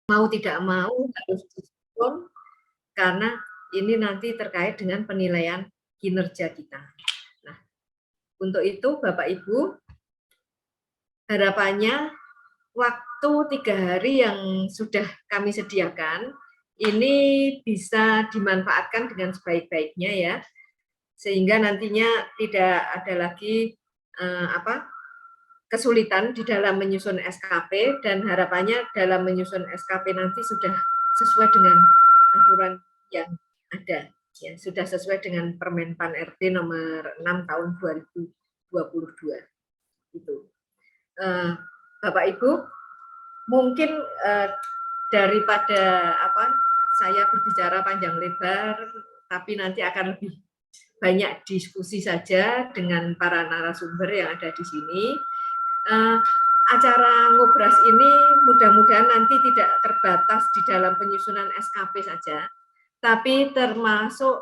mau tidak mau harus disusun karena ini nanti terkait dengan penilaian kinerja kita. Nah, untuk itu Bapak Ibu, harapannya waktu 3 hari yang sudah kami sediakan ini bisa dimanfaatkan dengan sebaik-baiknya ya, sehingga nantinya tidak ada lagi kesulitan di dalam menyusun SKP, dan harapannya dalam menyusun SKP nanti sudah sesuai dengan aturan yang ada, ya, sudah sesuai dengan Permenpan RT nomor 6 tahun 2022 itu. Bapak Ibu, mungkin daripada saya berbicara panjang lebar, tapi nanti akan lebih banyak diskusi saja dengan para narasumber yang ada di sini. Acara Ngobras ini mudah-mudahan nanti tidak terbatas di dalam penyusunan SKP saja, tapi termasuk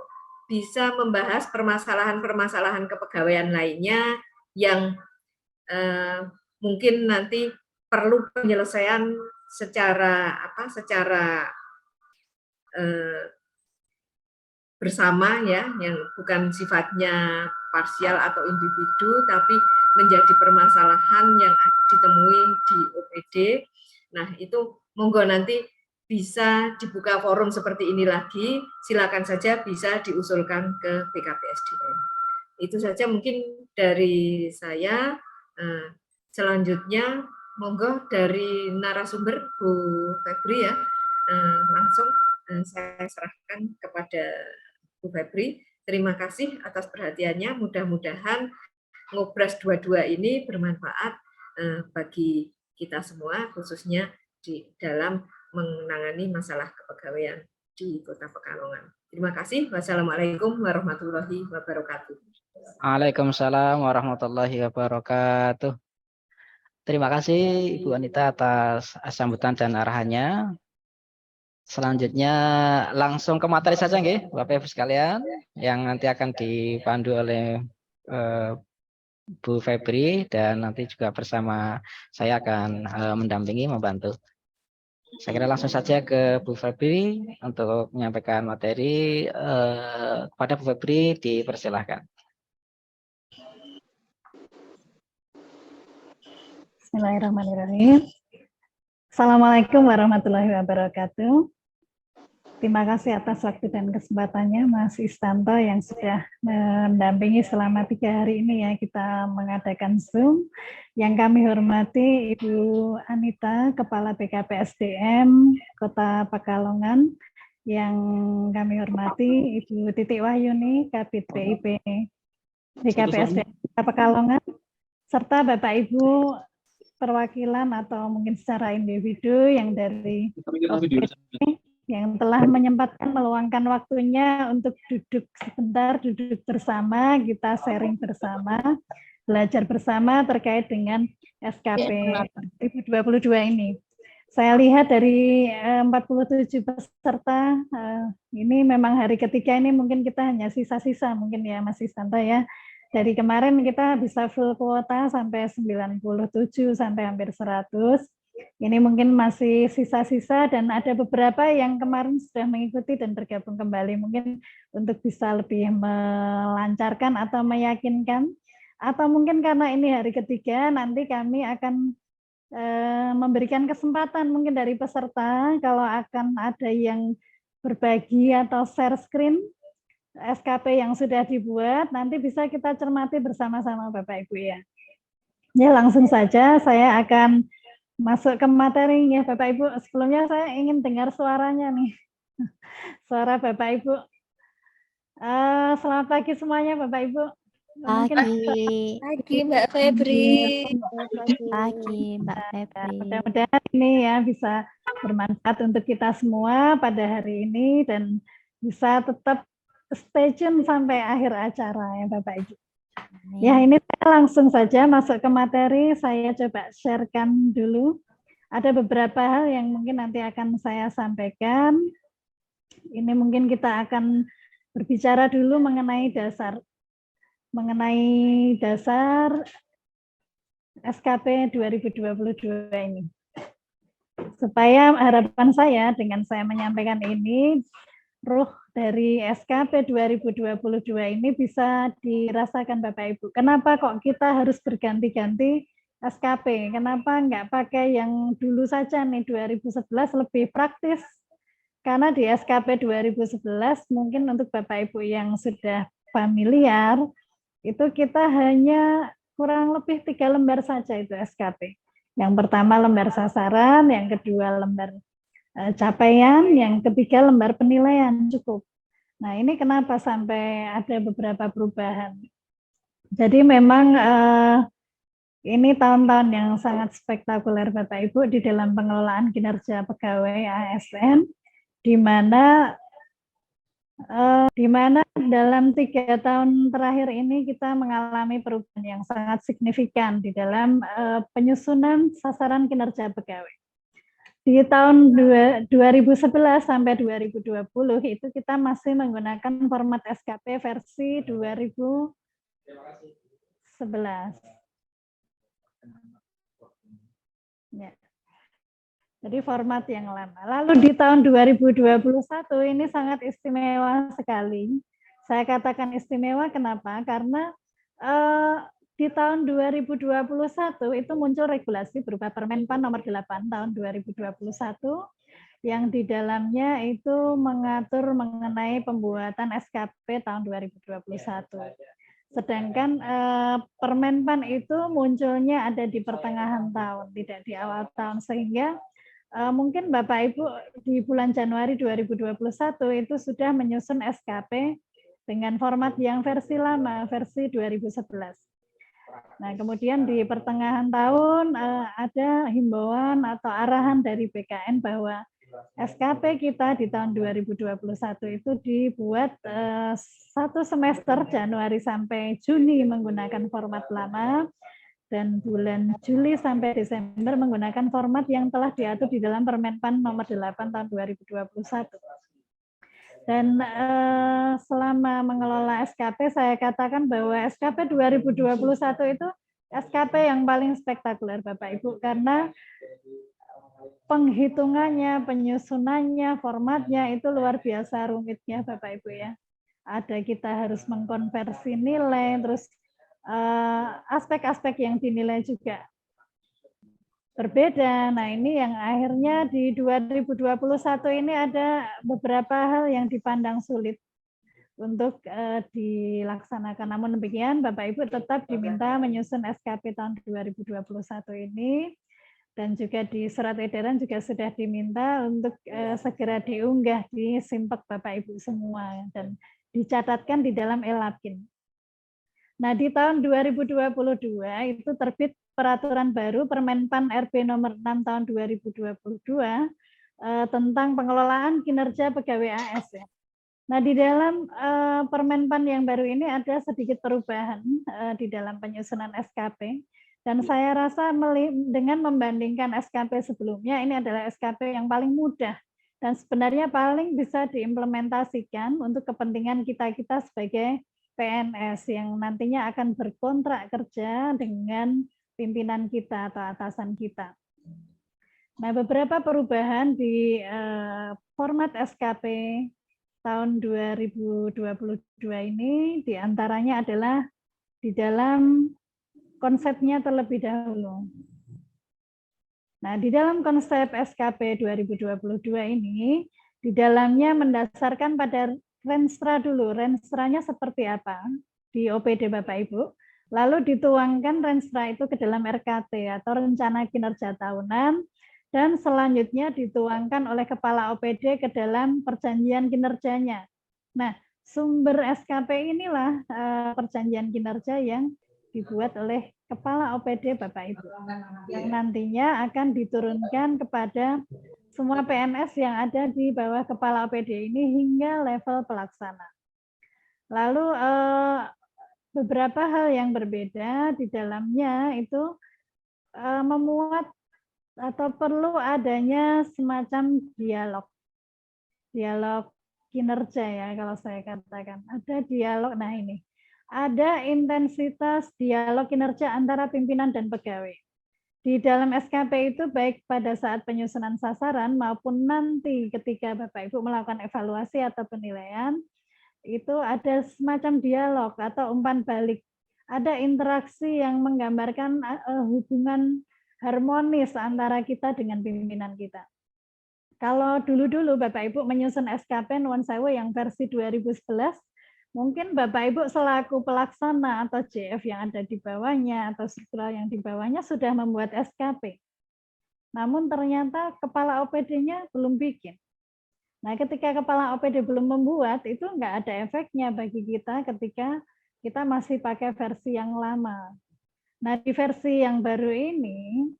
bisa membahas permasalahan-permasalahan kepegawaian lainnya yang mungkin nanti perlu penyelesaian secara bersama ya, yang bukan sifatnya parsial atau individu, tapi menjadi permasalahan yang ditemui di OPD. Nah, itu monggo nanti bisa dibuka forum seperti ini lagi, silakan saja bisa diusulkan ke BKPSDM. Itu saja mungkin dari saya. Selanjutnya monggo dari narasumber Bu Febri ya, langsung saya serahkan kepada Bu Febri. Terima kasih atas perhatiannya, mudah-mudahan Ngobras 22 ini bermanfaat bagi kita semua, khususnya di dalam menangani masalah kepegawaian di Kota Pekalongan. Terima kasih. Wassalamualaikum warahmatullahi wabarakatuh. Waalaikumsalam warahmatullahi wabarakatuh. Terima kasih Ibu Anita atas sambutan dan arahannya. Selanjutnya langsung ke materi saja nggih, Bapak Ibu sekalian, yang nanti akan dipandu oleh Bu Febri, dan nanti juga bersama saya akan mendampingi, membantu. Saya kira langsung saja ke Bu Febri untuk menyampaikan materi. Kepada Bu Febri dipersilahkan. Bismillahirrahmanirrahim. Assalamualaikum warahmatullahi wabarakatuh. Terima kasih atas waktu dan kesempatannya Mas Istanto yang sudah mendampingi selama 3 hari ini ya kita mengadakan Zoom. Yang kami hormati Ibu Anita, Kepala BKPSDM Kota Pekalongan. Yang kami hormati Ibu Titik Wahyuni, Kabid PIP BKPSDM Kota Pekalongan, serta Bapak Ibu perwakilan atau mungkin secara individu yang dari yang telah menyempatkan meluangkan waktunya untuk duduk sebentar, duduk bersama, kita sharing bersama, belajar bersama terkait dengan SKP 2022 ini. Saya lihat dari 47 peserta, ini memang hari ketiga ini mungkin kita hanya sisa-sisa mungkin ya Mas Istanto ya. Dari kemarin kita bisa full kuota sampai 97 sampai hampir 100. Ini mungkin masih sisa-sisa dan ada beberapa yang kemarin sudah mengikuti dan bergabung kembali. Mungkin untuk bisa lebih melancarkan atau meyakinkan. Atau mungkin karena ini hari ketiga, nanti kami akan memberikan kesempatan mungkin dari peserta kalau akan ada yang berbagi atau share screen SKP yang sudah dibuat, nanti bisa kita cermati bersama-sama Bapak Ibu ya. Ya langsung saja saya akan masuk ke materi ya Bapak Ibu. Sebelumnya saya ingin dengar suaranya nih. Suara Bapak Ibu. Selamat pagi semuanya Bapak Ibu. Pagi Mbak Febri. Pagi Mbak Febri. Mudah-mudahan ini ya bisa bermanfaat untuk kita semua pada hari ini dan bisa tetap stay tune sampai akhir acara ya Bapak Ibu. Ya ini saya langsung saja masuk ke materi, saya coba sharekan dulu. Ada beberapa hal yang mungkin nanti akan saya sampaikan. Ini mungkin kita akan berbicara dulu mengenai dasar SKP 2022 ini. supaya harapan saya dengan saya menyampaikan ini, ruh dari SKP 2022 ini bisa dirasakan Bapak Ibu. Kenapa kok kita harus berganti-ganti SKP? Kenapa nggak pakai yang dulu saja nih 2011 lebih praktis? Karena di SKP 2011 mungkin untuk Bapak Ibu yang sudah familiar, itu kita hanya kurang lebih 3 lembar saja itu SKP. Yang pertama lembar sasaran, yang kedua lembar capaian, yang ketiga lembar penilaian, cukup. Nah, ini kenapa sampai ada beberapa perubahan. Jadi memang ini tahun-tahun yang sangat spektakuler Bapak Ibu di dalam pengelolaan kinerja pegawai ASN, di mana dalam 3 tahun terakhir ini kita mengalami perubahan yang sangat signifikan di dalam penyusunan sasaran kinerja pegawai. Di tahun 2011 sampai 2020 itu kita masih menggunakan format SKP versi 2011. Ya. Jadi format yang lama. Lalu di tahun 2021 ini sangat istimewa sekali. Saya katakan istimewa kenapa? Karena di tahun 2021 itu muncul regulasi berupa Permenpan nomor 8 tahun 2021 yang di dalamnya itu mengatur mengenai pembuatan SKP tahun 2021. Sedangkan Permenpan itu munculnya ada di pertengahan tahun, tidak di awal tahun, sehingga mungkin Bapak Ibu di bulan Januari 2021 itu sudah menyusun SKP dengan format yang versi lama, versi 2011. Nah, kemudian di pertengahan tahun ada himbauan atau arahan dari BKN bahwa SKP kita di tahun 2021 itu dibuat 1 semester Januari sampai Juni menggunakan format lama, dan bulan Juli sampai Desember menggunakan format yang telah diatur di dalam Permenpan nomor 8 tahun 2021. Dan selama mengelola SKP, saya katakan bahwa SKP 2021 itu SKP yang paling spektakuler Bapak Ibu, karena penghitungannya, penyusunannya, formatnya itu luar biasa rumitnya Bapak Ibu ya. Ada kita harus mengkonversi nilai, terus aspek-aspek yang dinilai juga berbeda. Nah, ini yang akhirnya di 2021 ini ada beberapa hal yang dipandang sulit untuk dilaksanakan. Namun demikian, Bapak Ibu tetap diminta menyusun SKP tahun 2021 ini, dan juga di surat edaran juga sudah diminta untuk segera diunggah di Simpek Bapak Ibu semua dan dicatatkan di dalam Elapkin. Nah, di tahun 2022 itu terbit peraturan baru Permenpan RB nomor 6 tahun 2022 tentang pengelolaan kinerja pegawai ASN. Nah, di dalam Permenpan yang baru ini ada sedikit perubahan di dalam penyusunan SKP, dan saya rasa dengan membandingkan SKP sebelumnya, ini adalah SKP yang paling mudah dan sebenarnya paling bisa diimplementasikan untuk kepentingan kita-kita sebagai PNS yang nantinya akan berkontrak kerja dengan pimpinan kita atau atasan kita. Nah, beberapa perubahan di format SKP tahun 2022 ini diantaranya adalah di dalam konsepnya terlebih dahulu. Nah, di dalam konsep SKP 2022 ini, di dalamnya mendasarkan pada Renstra dulu, Renstranya seperti apa di OPD Bapak Ibu, lalu dituangkan Renstra itu ke dalam RKT atau Rencana Kinerja Tahunan, dan selanjutnya dituangkan oleh Kepala OPD ke dalam perjanjian kinerjanya. Nah, sumber SKP inilah perjanjian kinerja yang dibuat oleh Kepala OPD Bapak Ibu, yang nantinya akan diturunkan kepada semua PNS yang ada di bawah Kepala OPD ini hingga level pelaksana. Lalu beberapa hal yang berbeda di dalamnya itu memuat atau perlu adanya semacam dialog kinerja ya, kalau saya katakan. Ada dialog, nah ini. Ada intensitas dialog kinerja antara pimpinan dan pegawai. di dalam SKP itu baik pada saat penyusunan sasaran maupun nanti ketika Bapak Ibu melakukan evaluasi atau penilaian, itu ada semacam dialog atau umpan balik. Ada interaksi yang menggambarkan hubungan harmonis antara kita dengan pimpinan kita. Kalau dulu-dulu Bapak Ibu menyusun SKP Nuwun Sewu yang versi 2011, mungkin Bapak Ibu selaku pelaksana atau JF yang ada di bawahnya atau struktural yang di bawahnya sudah membuat SKP. Namun ternyata kepala OPD-nya belum bikin. Nah, ketika kepala OPD belum membuat, itu nggak ada efeknya bagi kita ketika kita masih pakai versi yang lama. Nah, di versi yang baru ini,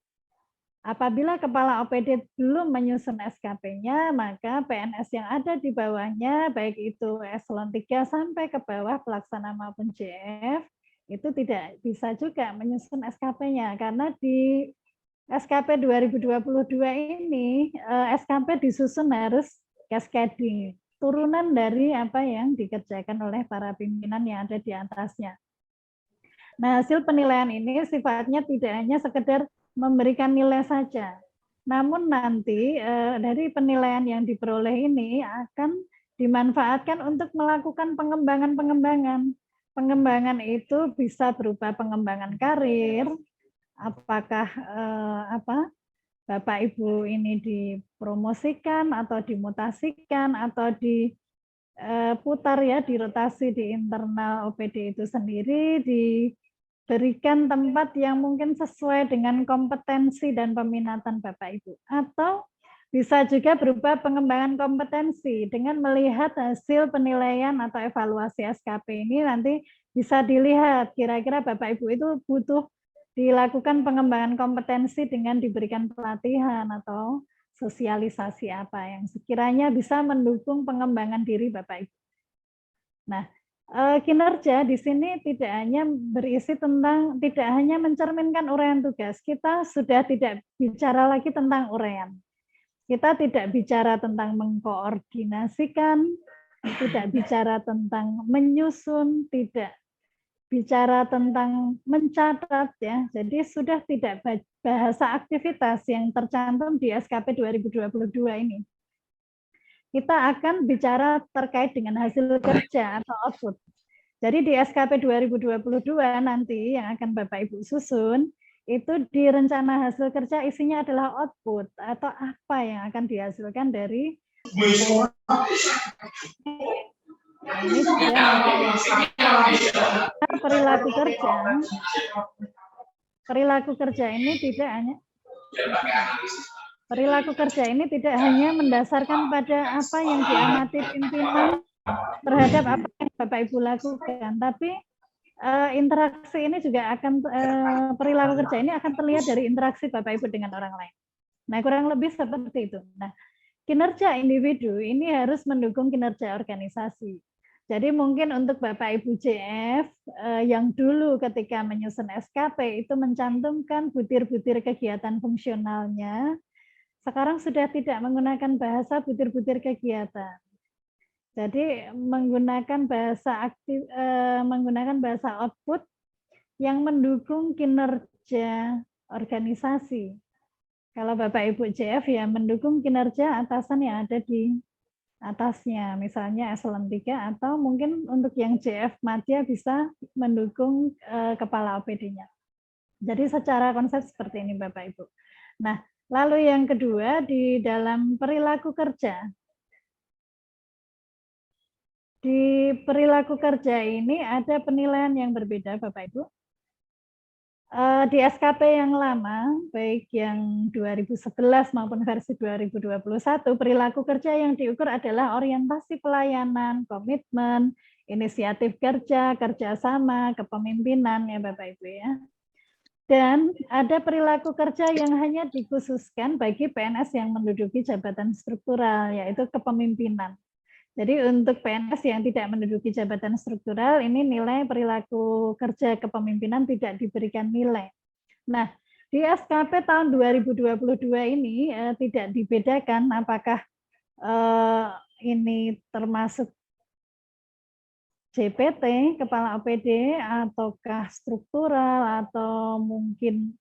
apabila kepala OPD belum menyusun SKP-nya, maka PNS yang ada di bawahnya, baik itu eselon 3 sampai ke bawah pelaksana maupun JF, itu tidak bisa juga menyusun SKP-nya, karena di SKP 2022 ini, SKP disusun harus cascading, turunan dari apa yang dikerjakan oleh para pimpinan yang ada di atasnya. Nah, hasil penilaian ini sifatnya tidak hanya sekedar memberikan nilai saja, namun nanti dari penilaian yang diperoleh ini akan dimanfaatkan untuk melakukan pengembangan-pengembangan. Pengembangan itu bisa berupa pengembangan karir, apakah Bapak Ibu ini dipromosikan atau dimutasikan atau diputar ya, dirotasi di internal OPD itu sendiri, diberikan tempat yang mungkin sesuai dengan kompetensi dan peminatan Bapak Ibu, atau bisa juga berupa pengembangan kompetensi dengan melihat hasil penilaian atau evaluasi SKP ini. Nanti bisa dilihat kira-kira Bapak Ibu itu butuh dilakukan pengembangan kompetensi dengan diberikan pelatihan atau sosialisasi apa yang sekiranya bisa mendukung pengembangan diri Bapak Ibu. Nah, kinerja di sini tidak hanya berisi tentang, tidak hanya mencerminkan uraian tugas. Kita sudah tidak bicara lagi tentang uraian. Kita tidak bicara tentang mengkoordinasikan, tidak bicara tentang menyusun, tidak bicara tentang mencatat ya. Jadi sudah tidak bahasa aktivitas yang tercantum di SKP 2022 ini. Kita akan bicara terkait dengan hasil kerja atau output. Jadi di SKP 2022 nanti yang akan Bapak Ibu susun, itu di rencana hasil kerja isinya adalah output atau apa yang akan dihasilkan dari ini perilaku kerja. Perilaku kerja ini tidak hanya mendasarkan pada apa yang diamati pimpinan terhadap apa yang Bapak Ibu lakukan, tapi interaksi ini juga akan perilaku kerja ini akan terlihat dari interaksi Bapak Ibu dengan orang lain. Nah, kurang lebih seperti itu. Nah, kinerja individu ini harus mendukung kinerja organisasi. Jadi mungkin untuk Bapak Ibu JF yang dulu ketika menyusun SKP itu mencantumkan butir-butir kegiatan fungsionalnya, sekarang sudah tidak menggunakan bahasa butir-butir kegiatan. Jadi menggunakan bahasa menggunakan bahasa output yang mendukung kinerja organisasi. Kalau Bapak Ibu JF ya mendukung kinerja atasan yang ada di atasnya, misalnya eselon 3, atau mungkin untuk yang JF Madya bisa mendukung kepala OPD-nya. Jadi secara konsep seperti ini Bapak Ibu. Nah, lalu yang kedua di dalam perilaku kerja. Di perilaku kerja ini ada penilaian yang berbeda Bapak Ibu. Di SKP yang lama, baik yang 2011 maupun versi 2021, perilaku kerja yang diukur adalah orientasi pelayanan, komitmen, inisiatif kerja, kerjasama, kepemimpinan ya Bapak Ibu ya. Dan ada perilaku kerja yang hanya dikhususkan bagi PNS yang menduduki jabatan struktural, yaitu kepemimpinan. Jadi untuk PNS yang tidak menduduki jabatan struktural, ini nilai perilaku kerja kepemimpinan tidak diberikan nilai. Nah, di SKP tahun 2022 ini tidak dibedakan apakah ini termasuk JPT, kepala OPD, ataukah struktural, atau mungkin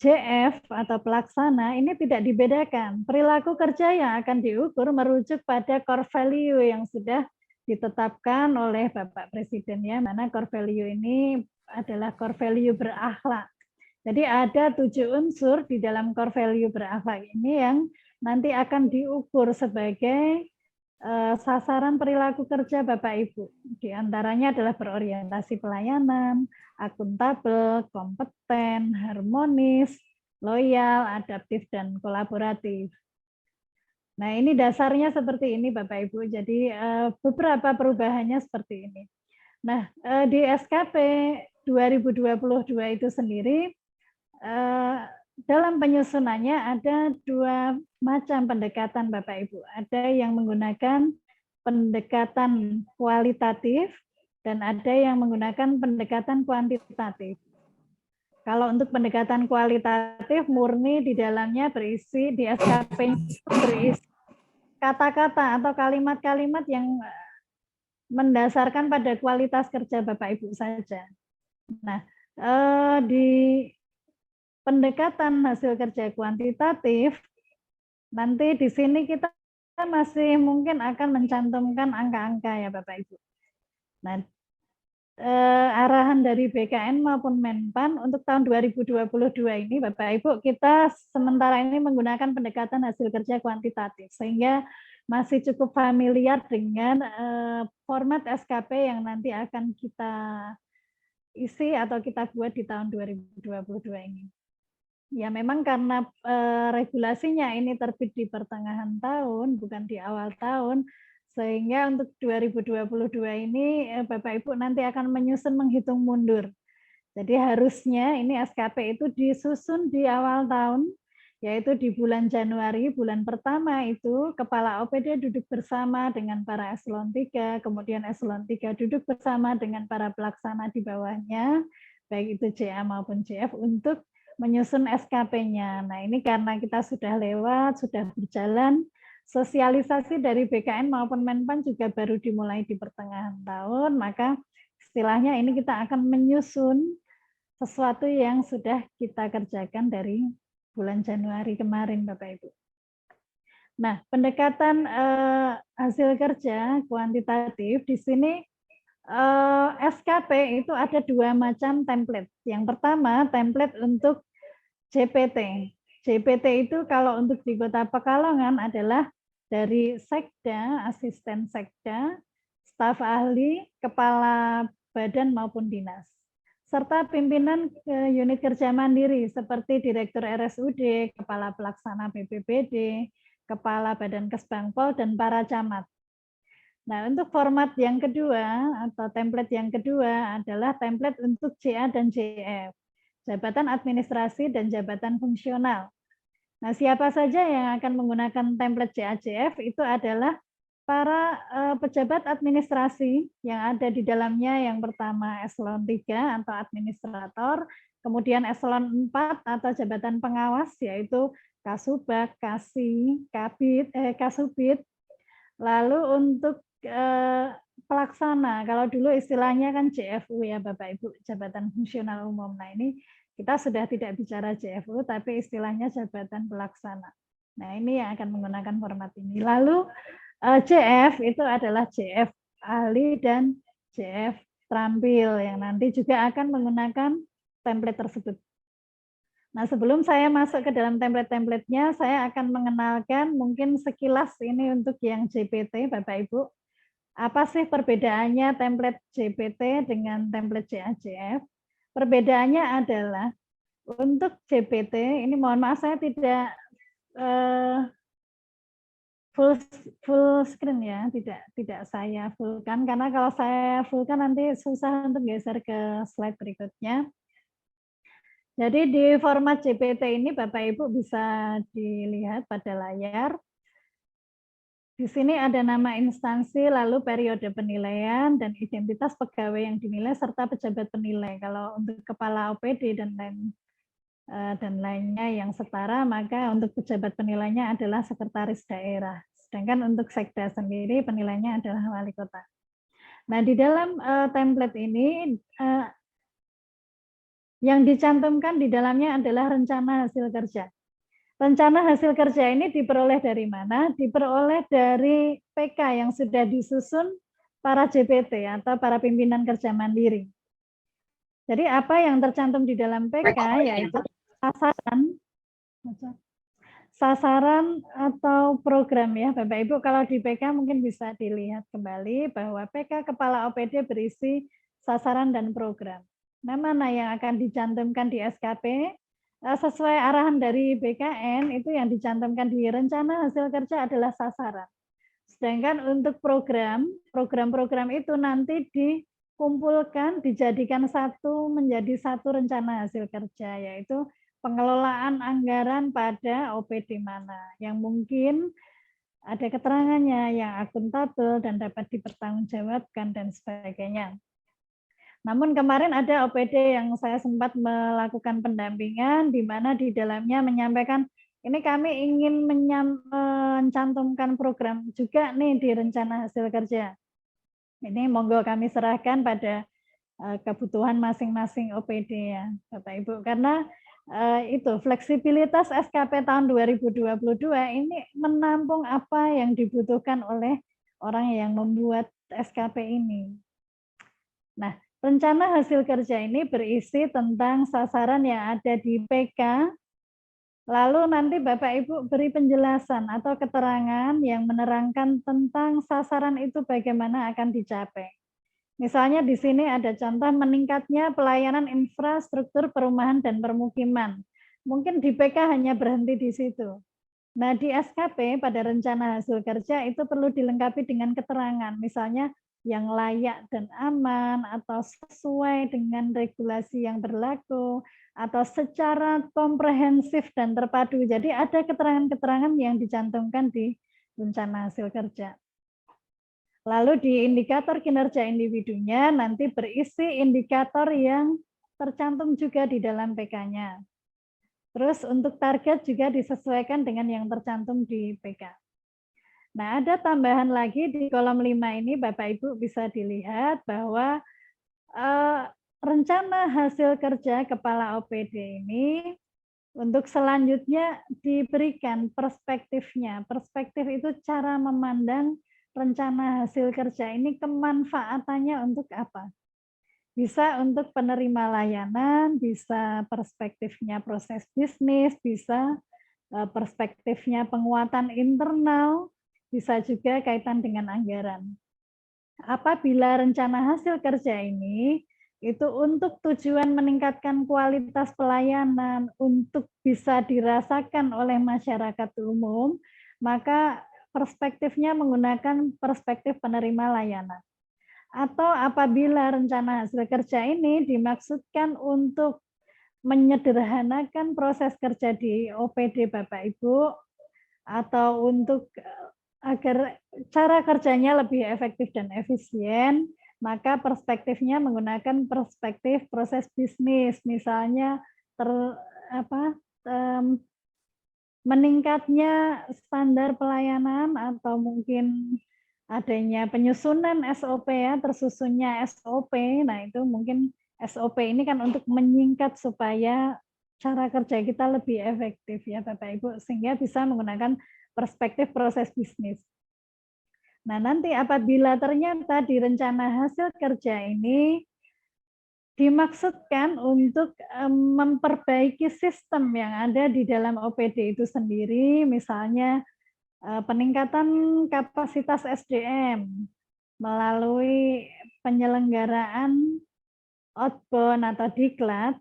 JF atau pelaksana ini tidak dibedakan. Perilaku kerja yang akan diukur merujuk pada core value yang sudah ditetapkan oleh Bapak Presiden, ya, mana core value ini adalah core value berakhlak. Jadi ada 7 unsur di dalam core value berakhlak ini yang nanti akan diukur sebagai sasaran perilaku kerja Bapak Ibu. Di antaranya adalah berorientasi pelayanan, akuntabel, kompeten, harmonis, loyal, adaptif, dan kolaboratif. Nah, ini dasarnya seperti ini Bapak Ibu. Jadi beberapa perubahannya seperti ini. Nah, di SKP 2022 itu sendiri dalam penyusunannya ada 2 macam pendekatan Bapak Ibu. Ada yang menggunakan pendekatan kualitatif dan ada yang menggunakan pendekatan kuantitatif. Kalau untuk pendekatan kualitatif murni di dalamnya berisi di SKP berisi kata-kata atau kalimat-kalimat yang mendasarkan pada kualitas kerja Bapak Ibu saja. Nah, di pendekatan hasil kerja kuantitatif, nanti di sini kita masih mungkin akan mencantumkan angka-angka ya Bapak Ibu. Nah, arahan dari BKN maupun Menpan untuk tahun 2022 ini Bapak Ibu kita sementara ini menggunakan pendekatan hasil kerja kuantitatif sehingga masih cukup familiar dengan format SKP yang nanti akan kita isi atau kita buat di tahun 2022 ini. Ya memang karena regulasinya ini terbit di pertengahan tahun, bukan di awal tahun, sehingga untuk 2022 ini Bapak Ibu nanti akan menyusun menghitung mundur. Jadi harusnya ini SKP itu disusun di awal tahun, yaitu di bulan Januari, bulan pertama itu Kepala OPD duduk bersama dengan para eselon 3, kemudian eselon 3 duduk bersama dengan para pelaksana di bawahnya, baik itu JA maupun JF untuk menyusun SKP-nya. Nah, ini karena kita sudah lewat, sudah berjalan, sosialisasi dari BKN maupun Menpan juga baru dimulai di pertengahan tahun, maka istilahnya ini kita akan menyusun sesuatu yang sudah kita kerjakan dari bulan Januari kemarin, Bapak Ibu. Nah, pendekatan hasil kerja kuantitatif di sini SKP itu ada 2 macam template. Yang pertama, template untuk JPT. JPT itu kalau untuk di Kota Pekalongan adalah dari Sekda, asisten Sekda, staf ahli, kepala badan maupun dinas, serta pimpinan unit kerja mandiri seperti Direktur RSUD, Kepala Pelaksana BPBD, Kepala Badan Kesbangpol, dan para camat. Nah, untuk format yang kedua atau template yang kedua adalah template untuk JA dan JF, jabatan administrasi dan jabatan fungsional. Nah, siapa saja yang akan menggunakan template JA JF itu adalah para pejabat administrasi yang ada di dalamnya. Yang pertama eselon 3 atau administrator, kemudian eselon 4 atau jabatan pengawas yaitu Kasubag, Kasi, Kabid, Kasubit. Lalu untuk pelaksana, kalau dulu istilahnya kan JFU ya Bapak Ibu, jabatan fungsional umum. Nah, ini kita sudah tidak bicara JFU tapi istilahnya jabatan pelaksana. Nah, ini yang akan menggunakan format ini. Lalu JF itu adalah JF ahli dan JF terampil yang nanti juga akan menggunakan template tersebut. Nah, sebelum saya masuk ke dalam template-templatenya, saya akan mengenalkan mungkin sekilas ini untuk yang JPT, Bapak Ibu. Apa sih perbedaannya template JPT dengan template JAJF? Perbedaannya adalah untuk JPT, ini mohon maaf saya tidak full screen ya, tidak saya fullkan, karena kalau saya fullkan nanti susah untuk geser ke slide berikutnya. Jadi di format JPT ini Bapak Ibu bisa dilihat pada layar. Di sini ada nama instansi, lalu periode penilaian, dan identitas pegawai yang dinilai, serta pejabat penilai. Kalau untuk kepala OPD dan lainnya yang setara, maka untuk pejabat penilainya adalah sekretaris daerah. Sedangkan untuk sekda sendiri penilainya adalah wali kota. Nah, di dalam template ini Yang dicantumkan di dalamnya adalah rencana hasil kerja. Rencana hasil kerja ini diperoleh dari mana? Diperoleh dari PK yang sudah disusun para JPT atau para pimpinan kerja mandiri. Jadi apa yang tercantum di dalam PK yaitu sasaran atau program ya Bapak Ibu. Kalau di PK mungkin bisa dilihat kembali bahwa PK Kepala OPD berisi sasaran dan program. Nah, mana yang akan dicantumkan di SKP? Sesuai arahan dari BKN, itu yang dicantumkan di rencana hasil kerja adalah sasaran. Sedangkan untuk program-program itu nanti dikumpulkan, dijadikan satu menjadi satu rencana hasil kerja, yaitu pengelolaan anggaran pada OPD mana, yang mungkin ada keterangannya, yang akuntabel dan dapat dipertanggungjawabkan dan sebagainya. Namun kemarin ada OPD yang saya sempat melakukan pendampingan di mana di dalamnya menyampaikan ini kami ingin mencantumkan program juga nih di rencana hasil kerja. Ini monggo kami serahkan pada kebutuhan masing-masing OPD ya Bapak Ibu, karena itu fleksibilitas SKP tahun 2022 ini menampung apa yang dibutuhkan oleh orang yang membuat SKP ini. Nah, rencana hasil kerja ini berisi tentang sasaran yang ada di PK, lalu nanti Bapak Ibu beri penjelasan atau keterangan yang menerangkan tentang sasaran itu bagaimana akan dicapai. Misalnya di sini ada contoh meningkatnya pelayanan infrastruktur perumahan dan permukiman. Mungkin di PK hanya berhenti di situ. Nah, di SKP pada rencana hasil kerja itu perlu dilengkapi dengan keterangan, misalnya yang layak dan aman, atau sesuai dengan regulasi yang berlaku, atau secara komprehensif dan terpadu. Jadi ada keterangan-keterangan yang dicantumkan di rencana hasil kerja. Lalu di indikator kinerja individunya nanti berisi indikator yang tercantum juga di dalam PK-nya. Terus untuk target juga disesuaikan dengan yang tercantum di PK. Nah, ada tambahan lagi di kolom 5 ini Bapak Ibu bisa dilihat bahwa rencana hasil kerja Kepala OPD ini untuk selanjutnya diberikan perspektifnya. Perspektif itu cara memandang rencana hasil kerja ini kemanfaatannya untuk apa? Bisa untuk penerima layanan, bisa perspektifnya proses bisnis, bisa perspektifnya penguatan internal, bisa juga kaitan dengan anggaran. Apabila rencana hasil kerja ini itu untuk tujuan meningkatkan kualitas pelayanan, untuk bisa dirasakan oleh masyarakat umum, maka perspektifnya menggunakan perspektif penerima layanan. Atau apabila rencana hasil kerja ini dimaksudkan untuk menyederhanakan proses kerja di OPD Bapak Ibu, atau untuk agar cara kerjanya lebih efektif dan efisien, maka perspektifnya menggunakan perspektif proses bisnis, misalnya meningkatnya standar pelayanan atau mungkin adanya penyusunan SOP ya, tersusunnya SOP. Nah, itu mungkin SOP ini kan untuk menyingkat supaya cara kerja kita lebih efektif ya Bapak Ibu, sehingga bisa menggunakan perspektif proses bisnis. Nah, nanti apabila ternyata di rencana hasil kerja ini dimaksudkan untuk memperbaiki sistem yang ada di dalam OPD itu sendiri, misalnya peningkatan kapasitas SDM melalui penyelenggaraan outbound atau diklat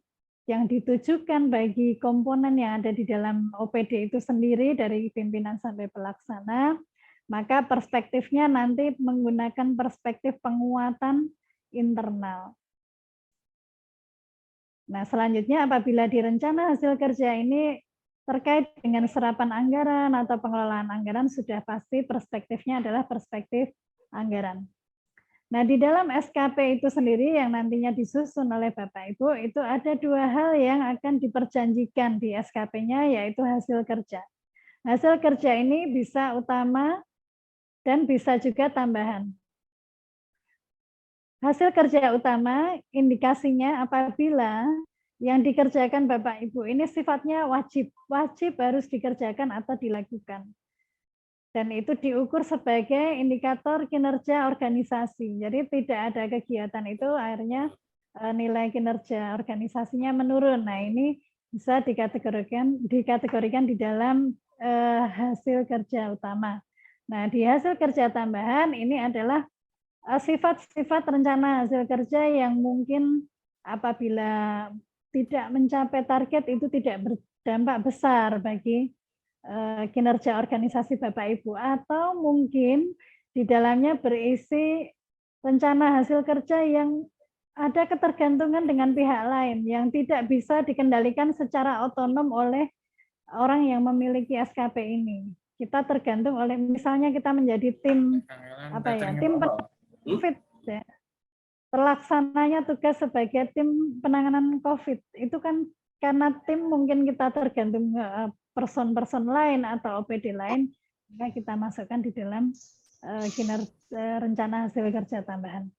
yang ditujukan bagi komponen yang ada di dalam OPD itu sendiri dari pimpinan sampai pelaksana, maka perspektifnya nanti menggunakan perspektif penguatan internal. Nah, selanjutnya apabila di rencana hasil kerja ini terkait dengan serapan anggaran atau pengelolaan anggaran, sudah pasti perspektifnya adalah perspektif anggaran. Nah, di dalam SKP itu sendiri yang nantinya disusun oleh Bapak Ibu, itu ada dua hal yang akan diperjanjikan di SKP-nya, yaitu hasil kerja. Hasil kerja ini bisa utama dan bisa juga tambahan. Hasil kerja utama indikasinya apabila yang dikerjakan Bapak Ibu ini sifatnya wajib harus dikerjakan atau dilakukan. Dan itu diukur sebagai indikator kinerja organisasi. Jadi tidak ada kegiatan itu akhirnya nilai kinerja organisasinya menurun. Nah, ini bisa dikategorikan di dalam hasil kerja utama. Nah, di hasil kerja tambahan ini adalah sifat-sifat rencana hasil kerja yang mungkin apabila tidak mencapai target itu tidak berdampak besar bagi kinerja organisasi Bapak Ibu, atau mungkin di dalamnya berisi rencana hasil kerja yang ada ketergantungan dengan pihak lain yang tidak bisa dikendalikan secara otonom oleh orang yang memiliki SKP ini. Kita tergantung oleh, misalnya kita menjadi tim tim COVID, ya. Terlaksananya tugas sebagai tim penanganan COVID itu kan karena tim mungkin kita tergantung person-person lain atau OPD lain, maka kita masukkan di dalam rencana hasil kerja tambahan.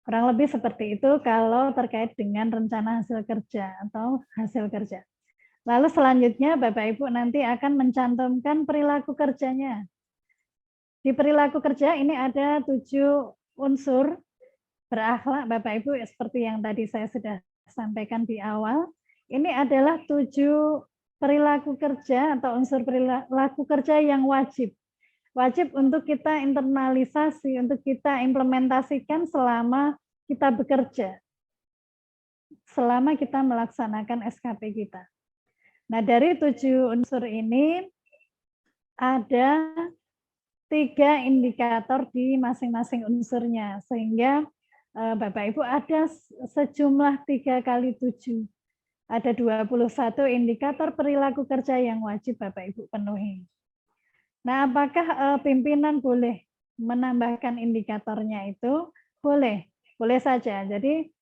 Kurang lebih seperti itu kalau terkait dengan rencana hasil kerja atau hasil kerja. Lalu selanjutnya Bapak Ibu nanti akan mencantumkan perilaku kerjanya. Di perilaku kerja ini ada 7 unsur berakhlak Bapak Ibu, seperti yang tadi saya sudah sampaikan di awal. Ini adalah 7 perilaku kerja atau unsur perilaku kerja yang wajib. Wajib untuk kita internalisasi, untuk kita implementasikan selama kita bekerja. Selama kita melaksanakan SKP kita. Nah, dari 7 unsur ini ada 3 indikator di masing-masing unsurnya, sehingga Bapak Ibu ada sejumlah 3 kali 7. Ada 21 indikator perilaku kerja yang wajib Bapak Ibu penuhi. Nah, apakah pimpinan boleh menambahkan indikatornya itu? Boleh, boleh saja. Jadi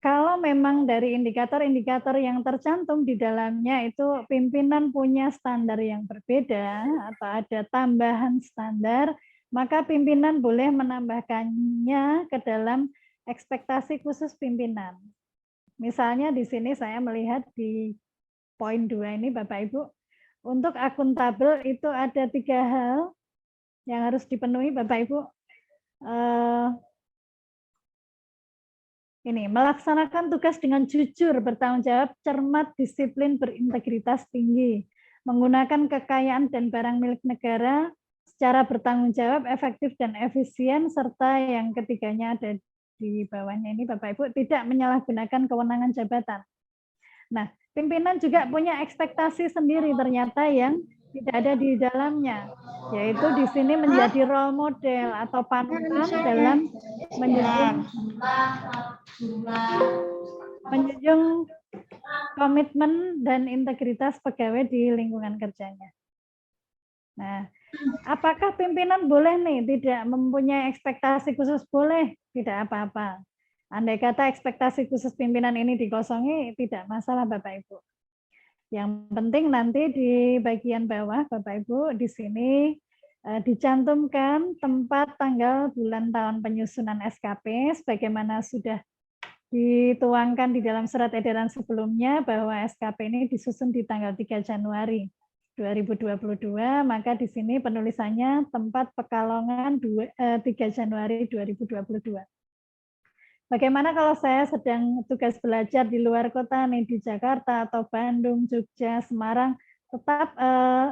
kalau memang dari indikator-indikator yang tercantum di dalamnya itu pimpinan punya standar yang berbeda atau ada tambahan standar, maka pimpinan boleh menambahkannya ke dalam ekspektasi khusus pimpinan. Misalnya di sini saya melihat di poin 2 ini Bapak Ibu, untuk akuntabel itu ada 3 hal yang harus dipenuhi Bapak Ibu. Ini melaksanakan tugas dengan jujur, bertanggung jawab, cermat, disiplin, berintegritas tinggi, menggunakan kekayaan dan barang milik negara secara bertanggung jawab, efektif dan efisien, serta yang ketiganya ada di bawahnya ini Bapak Ibu, tidak menyalahgunakan kewenangan jabatan. Nah, pimpinan juga punya ekspektasi sendiri ternyata yang tidak ada di dalamnya, yaitu di sini menjadi role model atau panutan dalam menjunjung komitmen dan integritas pegawai di lingkungan kerjanya. Nah, apakah pimpinan boleh nih tidak mempunyai ekspektasi khusus? Boleh, tidak apa-apa. Andai kata ekspektasi khusus pimpinan ini dikosongi, tidak masalah Bapak Ibu. Yang penting nanti di bagian bawah Bapak Ibu di sini dicantumkan tempat, tanggal, bulan, tahun penyusunan SKP sebagaimana sudah dituangkan di dalam surat edaran sebelumnya bahwa SKP ini disusun di tanggal 3 Januari 2022, maka di sini penulisannya tempat Pekalongan 3 Januari 2022. Bagaimana kalau saya sedang tugas belajar di luar kota nih, di Jakarta atau Bandung, Jogja, Semarang, tetap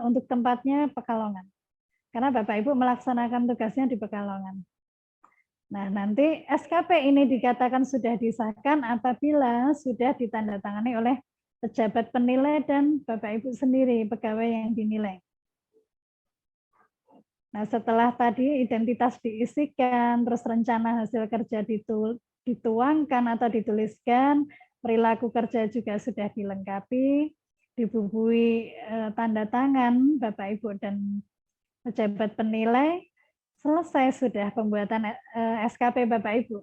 untuk tempatnya Pekalongan. Karena Bapak Ibu melaksanakan tugasnya di Pekalongan. Nah, nanti SKP ini dikatakan sudah disahkan apabila sudah ditandatangani oleh pejabat penilai dan Bapak Ibu sendiri, pegawai yang dinilai. Nah, setelah tadi identitas diisikan, terus rencana hasil kerja dituangkan atau dituliskan, perilaku kerja juga sudah dilengkapi, dibubuhi tanda tangan Bapak Ibu dan pejabat penilai, selesai sudah pembuatan SKP Bapak Ibu.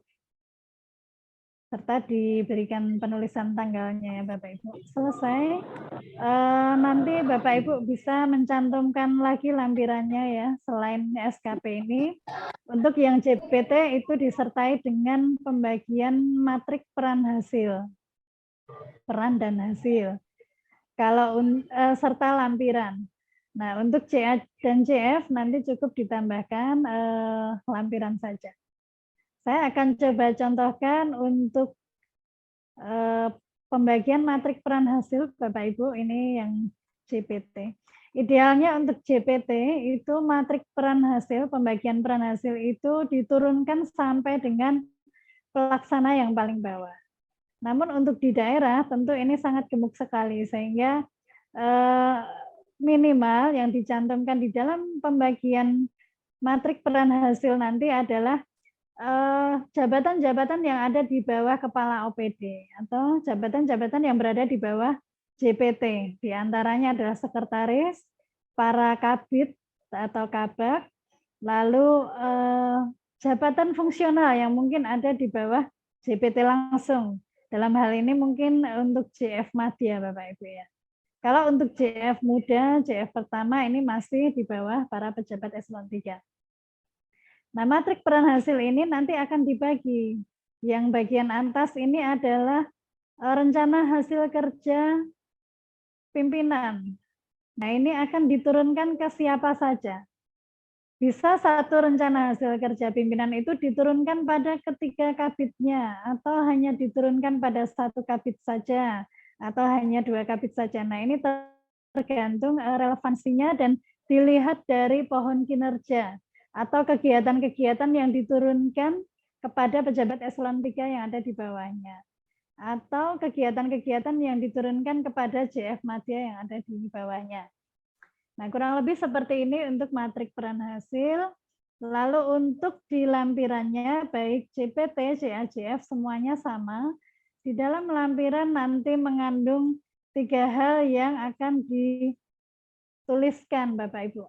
Serta diberikan penulisan tanggalnya ya Bapak Ibu. Selesai, nanti Bapak Ibu bisa mencantumkan lagi lampirannya ya, selain SKP ini. Untuk yang JPT itu disertai dengan pembagian matrik peran hasil. peran dan hasil. Kalau serta lampiran. Nah, untuk CA dan CF nanti cukup ditambahkan lampiran saja. Saya akan coba contohkan untuk pembagian matrik peran hasil, Bapak Ibu, ini yang JPT. Idealnya untuk JPT itu matrik peran hasil, pembagian peran hasil itu diturunkan sampai dengan pelaksana yang paling bawah. Namun untuk di daerah tentu ini sangat gemuk sekali, sehingga minimal yang dicantumkan di dalam pembagian matrik peran hasil nanti adalah jabatan-jabatan yang ada di bawah kepala OPD atau jabatan-jabatan yang berada di bawah JPT. Di antaranya adalah sekretaris, para kabid atau kabak, lalu jabatan fungsional yang mungkin ada di bawah JPT langsung. Dalam hal ini mungkin untuk JF Madya, Bapak Ibu ya. Kalau untuk JF muda, JF pertama ini masih di bawah para pejabat eselon 3. Nah, matrik peran hasil ini nanti akan dibagi. Yang bagian atas ini adalah rencana hasil kerja pimpinan. Nah, ini akan diturunkan ke siapa saja. Bisa satu rencana hasil kerja pimpinan itu diturunkan pada ketiga kabitnya, atau hanya diturunkan pada satu kabit saja, atau hanya 2 kabit saja. Nah, ini tergantung relevansinya dan dilihat dari pohon kinerja atau kegiatan-kegiatan yang diturunkan kepada pejabat eselon 3 yang ada di bawahnya, atau kegiatan-kegiatan yang diturunkan kepada JF Madya yang ada di bawahnya. Nah, kurang lebih seperti ini untuk matrik peran hasil. Lalu untuk di lampirannya, baik JPT, JAJF, semuanya sama. Di dalam lampiran nanti mengandung 3 hal yang akan dituliskan, Bapak Ibu.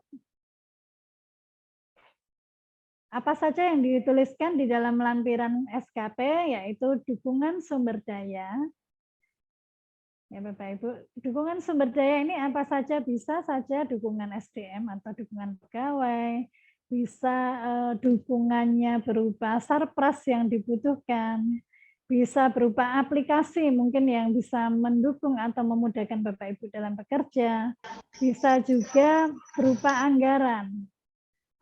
Apa saja yang dituliskan di dalam lampiran SKP, yaitu dukungan sumber daya. Ya Bapak Ibu, dukungan sumber daya ini apa saja, bisa saja dukungan SDM atau dukungan pegawai, bisa dukungannya berupa sarpras yang dibutuhkan, bisa berupa aplikasi mungkin yang bisa mendukung atau memudahkan Bapak Ibu dalam bekerja, bisa juga berupa anggaran,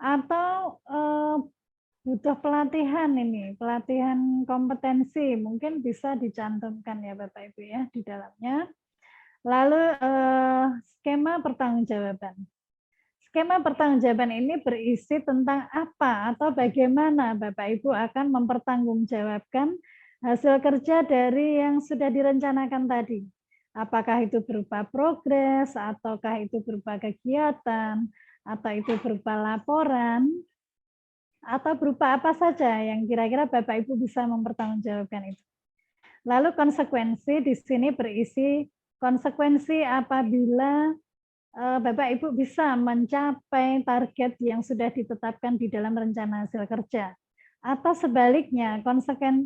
atau butuh pelatihan ini, pelatihan kompetensi, mungkin bisa dicantumkan ya Bapak Ibu ya di dalamnya. Lalu skema pertanggungjawaban. Skema pertanggungjawaban ini berisi tentang apa atau bagaimana Bapak Ibu akan mempertanggungjawabkan hasil kerja dari yang sudah direncanakan tadi. Apakah itu berupa progres, ataukah itu berupa kegiatan, atau itu berupa laporan, atau berupa apa saja yang kira-kira Bapak Ibu bisa mempertanggungjawabkan itu. Lalu konsekuensi di sini berisi konsekuensi apabila Bapak Ibu bisa mencapai target yang sudah ditetapkan di dalam rencana hasil kerja. Atau sebaliknya,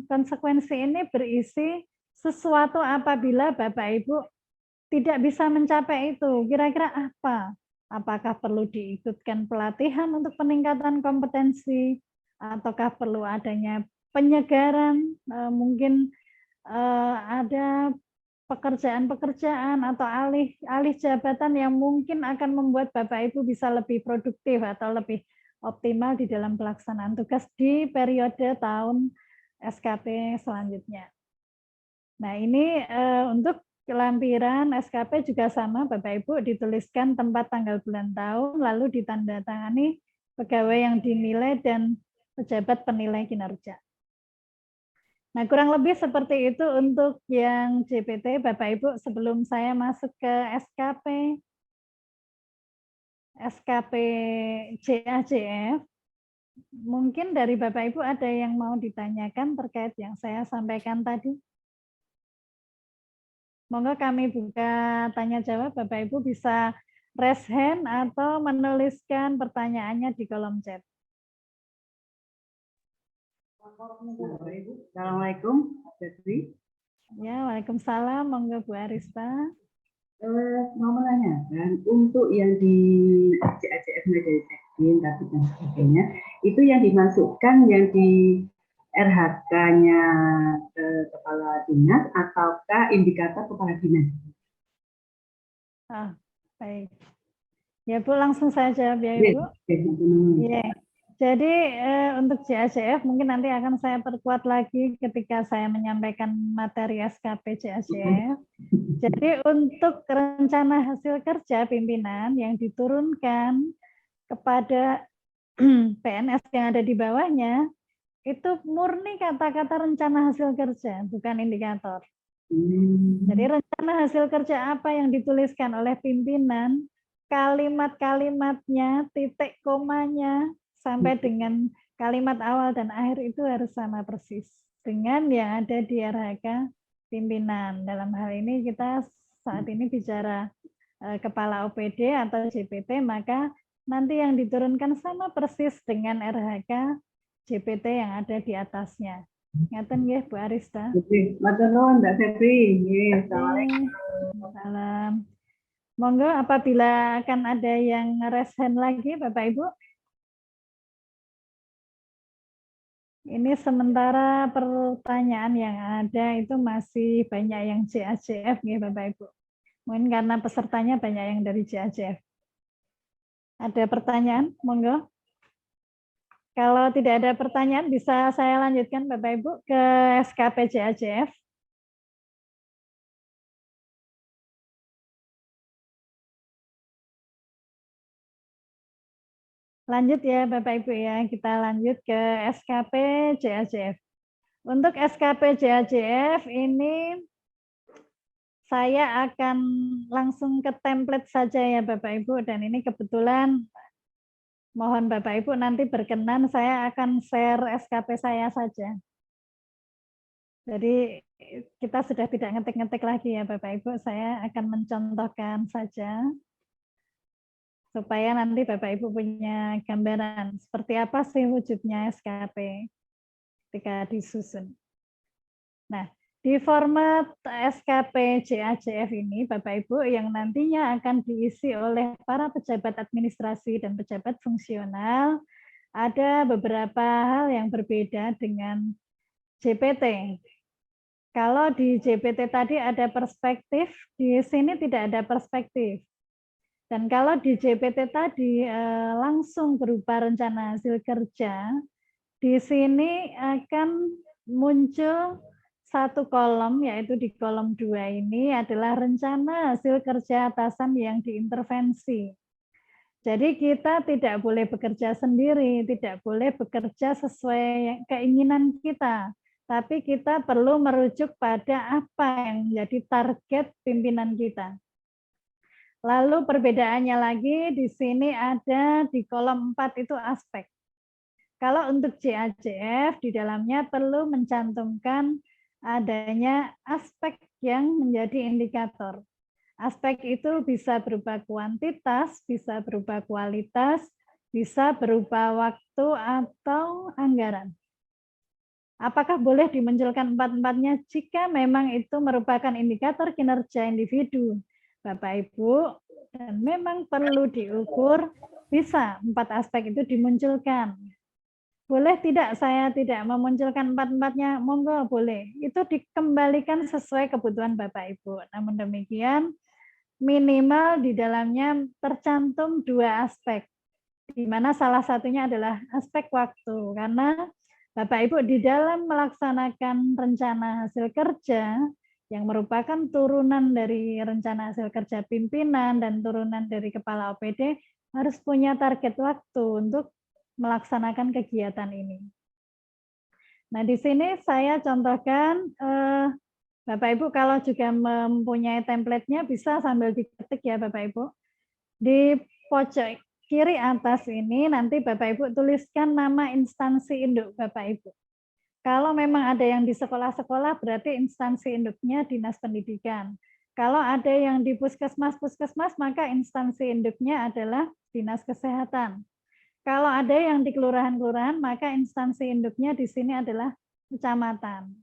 konsekuensi ini berisi sesuatu apabila Bapak Ibu tidak bisa mencapai itu. Kira-kira apa? Apakah perlu diikutkan pelatihan untuk peningkatan kompetensi, ataukah perlu adanya penyegaran, mungkin ada pekerjaan-pekerjaan atau alih jabatan yang mungkin akan membuat Bapak Ibu bisa lebih produktif atau lebih optimal di dalam pelaksanaan tugas di periode tahun SKP selanjutnya. Nah, ini untuk lampiran SKP juga sama, Bapak Ibu, dituliskan tempat, tanggal, bulan, tahun, lalu ditandatangani pegawai yang dinilai dan pejabat penilai kinerja. Nah, kurang lebih seperti itu untuk yang JPT, Bapak Ibu. Sebelum saya masuk ke SKP JAJF, mungkin dari Bapak Ibu ada yang mau ditanyakan terkait yang saya sampaikan tadi. Monggo kami buka tanya jawab, Bapak Ibu bisa raise hand atau menuliskan pertanyaannya di kolom chat. Assalamualaikum, Febri. Ya, waalaikumsalam. Monggo Bu Arista. Mau menanyakan untuk yang di JAJF dari Sekjen, tapi dan sebagainya, itu yang dimasukkan yang di RHK-nya kepala dinas ataukah indikator kepala dinas? Baik. Ya Bu, langsung saya jawab ya Ibu. Iya. Jadi untuk JAJF mungkin nanti akan saya perkuat lagi ketika saya menyampaikan materi SKP JAJF. Jadi untuk rencana hasil kerja pimpinan yang diturunkan kepada PNS yang ada di bawahnya, itu murni kata-kata rencana hasil kerja, bukan indikator. Jadi rencana hasil kerja apa yang dituliskan oleh pimpinan, kalimat-kalimatnya, titik komanya, sampai dengan kalimat awal dan akhir itu harus sama persis dengan yang ada di RHK pimpinan. Dalam hal ini kita saat ini bicara kepala OPD atau JPT, maka nanti yang diturunkan sama persis dengan RHK JPT yang ada di atasnya. Ngaten nggih Bu Arista. Matur nuwun Mbak Febri. Assalamualaikum. Salam. Monggo apabila akan ada yang raise hand lagi Bapak Ibu. Ini sementara pertanyaan yang ada itu masih banyak yang JAJF nih Bapak Ibu. Mungkin karena pesertanya banyak yang dari JAJF. Ada pertanyaan? Monggo. Kalau tidak ada pertanyaan bisa saya lanjutkan Bapak Ibu ke SKP JAJF. Lanjut ya Bapak Ibu ya, kita lanjut ke SKP JAJF. Untuk SKP JAJF ini saya akan langsung ke template saja ya Bapak Ibu, dan ini kebetulan mohon Bapak Ibu nanti berkenan saya akan share SKP saya saja. Jadi kita sudah tidak ngetik-ngetik lagi ya Bapak Ibu, saya akan mencontohkan saja supaya nanti Bapak Ibu punya gambaran seperti apa sih wujudnya SKP ketika disusun. Nah, di format SKP JAJF ini Bapak Ibu yang nantinya akan diisi oleh para pejabat administrasi dan pejabat fungsional, ada beberapa hal yang berbeda dengan JPT. Kalau di JPT tadi ada perspektif, di sini tidak ada perspektif. Dan kalau di JPT tadi langsung berupa rencana hasil kerja, di sini akan muncul satu kolom, yaitu di kolom 2 ini adalah rencana hasil kerja atasan yang diintervensi. Jadi kita tidak boleh bekerja sendiri, tidak boleh bekerja sesuai keinginan kita, tapi kita perlu merujuk pada apa yang menjadi target pimpinan kita. Lalu perbedaannya lagi di sini ada di kolom 4 itu aspek. Kalau untuk JAJF di dalamnya perlu mencantumkan adanya aspek yang menjadi indikator. Aspek itu bisa berupa kuantitas, bisa berupa kualitas, bisa berupa waktu atau anggaran. Apakah boleh dimunculkan empat-empatnya jika memang itu merupakan indikator kinerja individu? Bapak Ibu, dan memang perlu diukur, bisa 4 aspek itu dimunculkan. Boleh tidak saya tidak memunculkan empat-empatnya? Monggo boleh. Itu dikembalikan sesuai kebutuhan Bapak Ibu. Namun demikian, minimal di dalamnya tercantum 2 aspek, di mana salah satunya adalah aspek waktu, karena Bapak Ibu di dalam melaksanakan rencana hasil kerja yang merupakan turunan dari rencana hasil kerja pimpinan dan turunan dari kepala OPD harus punya target waktu untuk melaksanakan kegiatan ini. Nah, di sini saya contohkan Bapak Ibu kalau juga mempunyai template-nya bisa sambil diketik ya Bapak Ibu. Di pojok kiri atas ini nanti Bapak Ibu tuliskan nama instansi induk Bapak Ibu. Kalau memang ada yang di sekolah-sekolah berarti instansi induknya Dinas Pendidikan. Kalau ada yang di puskesmas, maka instansi induknya adalah Dinas Kesehatan. Kalau ada yang di kelurahan-kelurahan, maka instansi induknya di sini adalah kecamatan.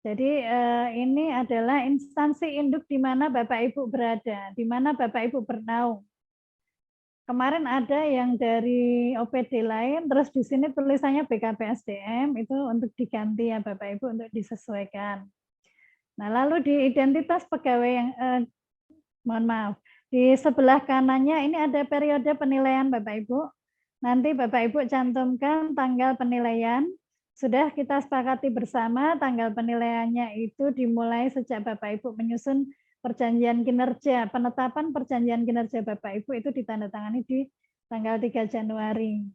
Jadi ini adalah instansi induk di mana Bapak Ibu berada, di mana Bapak Ibu bernaung. kemarin ada yang dari OPD lain, terus di sini tulisannya BKPSDM, itu untuk diganti ya Bapak Ibu, untuk disesuaikan. Nah, lalu di identitas pegawai yang, mohon maaf, di sebelah kanannya ini ada periode penilaian Bapak Ibu. Nanti Bapak Ibu cantumkan tanggal penilaian. Sudah kita sepakati bersama tanggal penilaiannya itu dimulai sejak Bapak Ibu menyusun perjanjian kinerja, penetapan perjanjian kinerja Bapak Ibu itu ditandatangani di tanggal 3 Januari.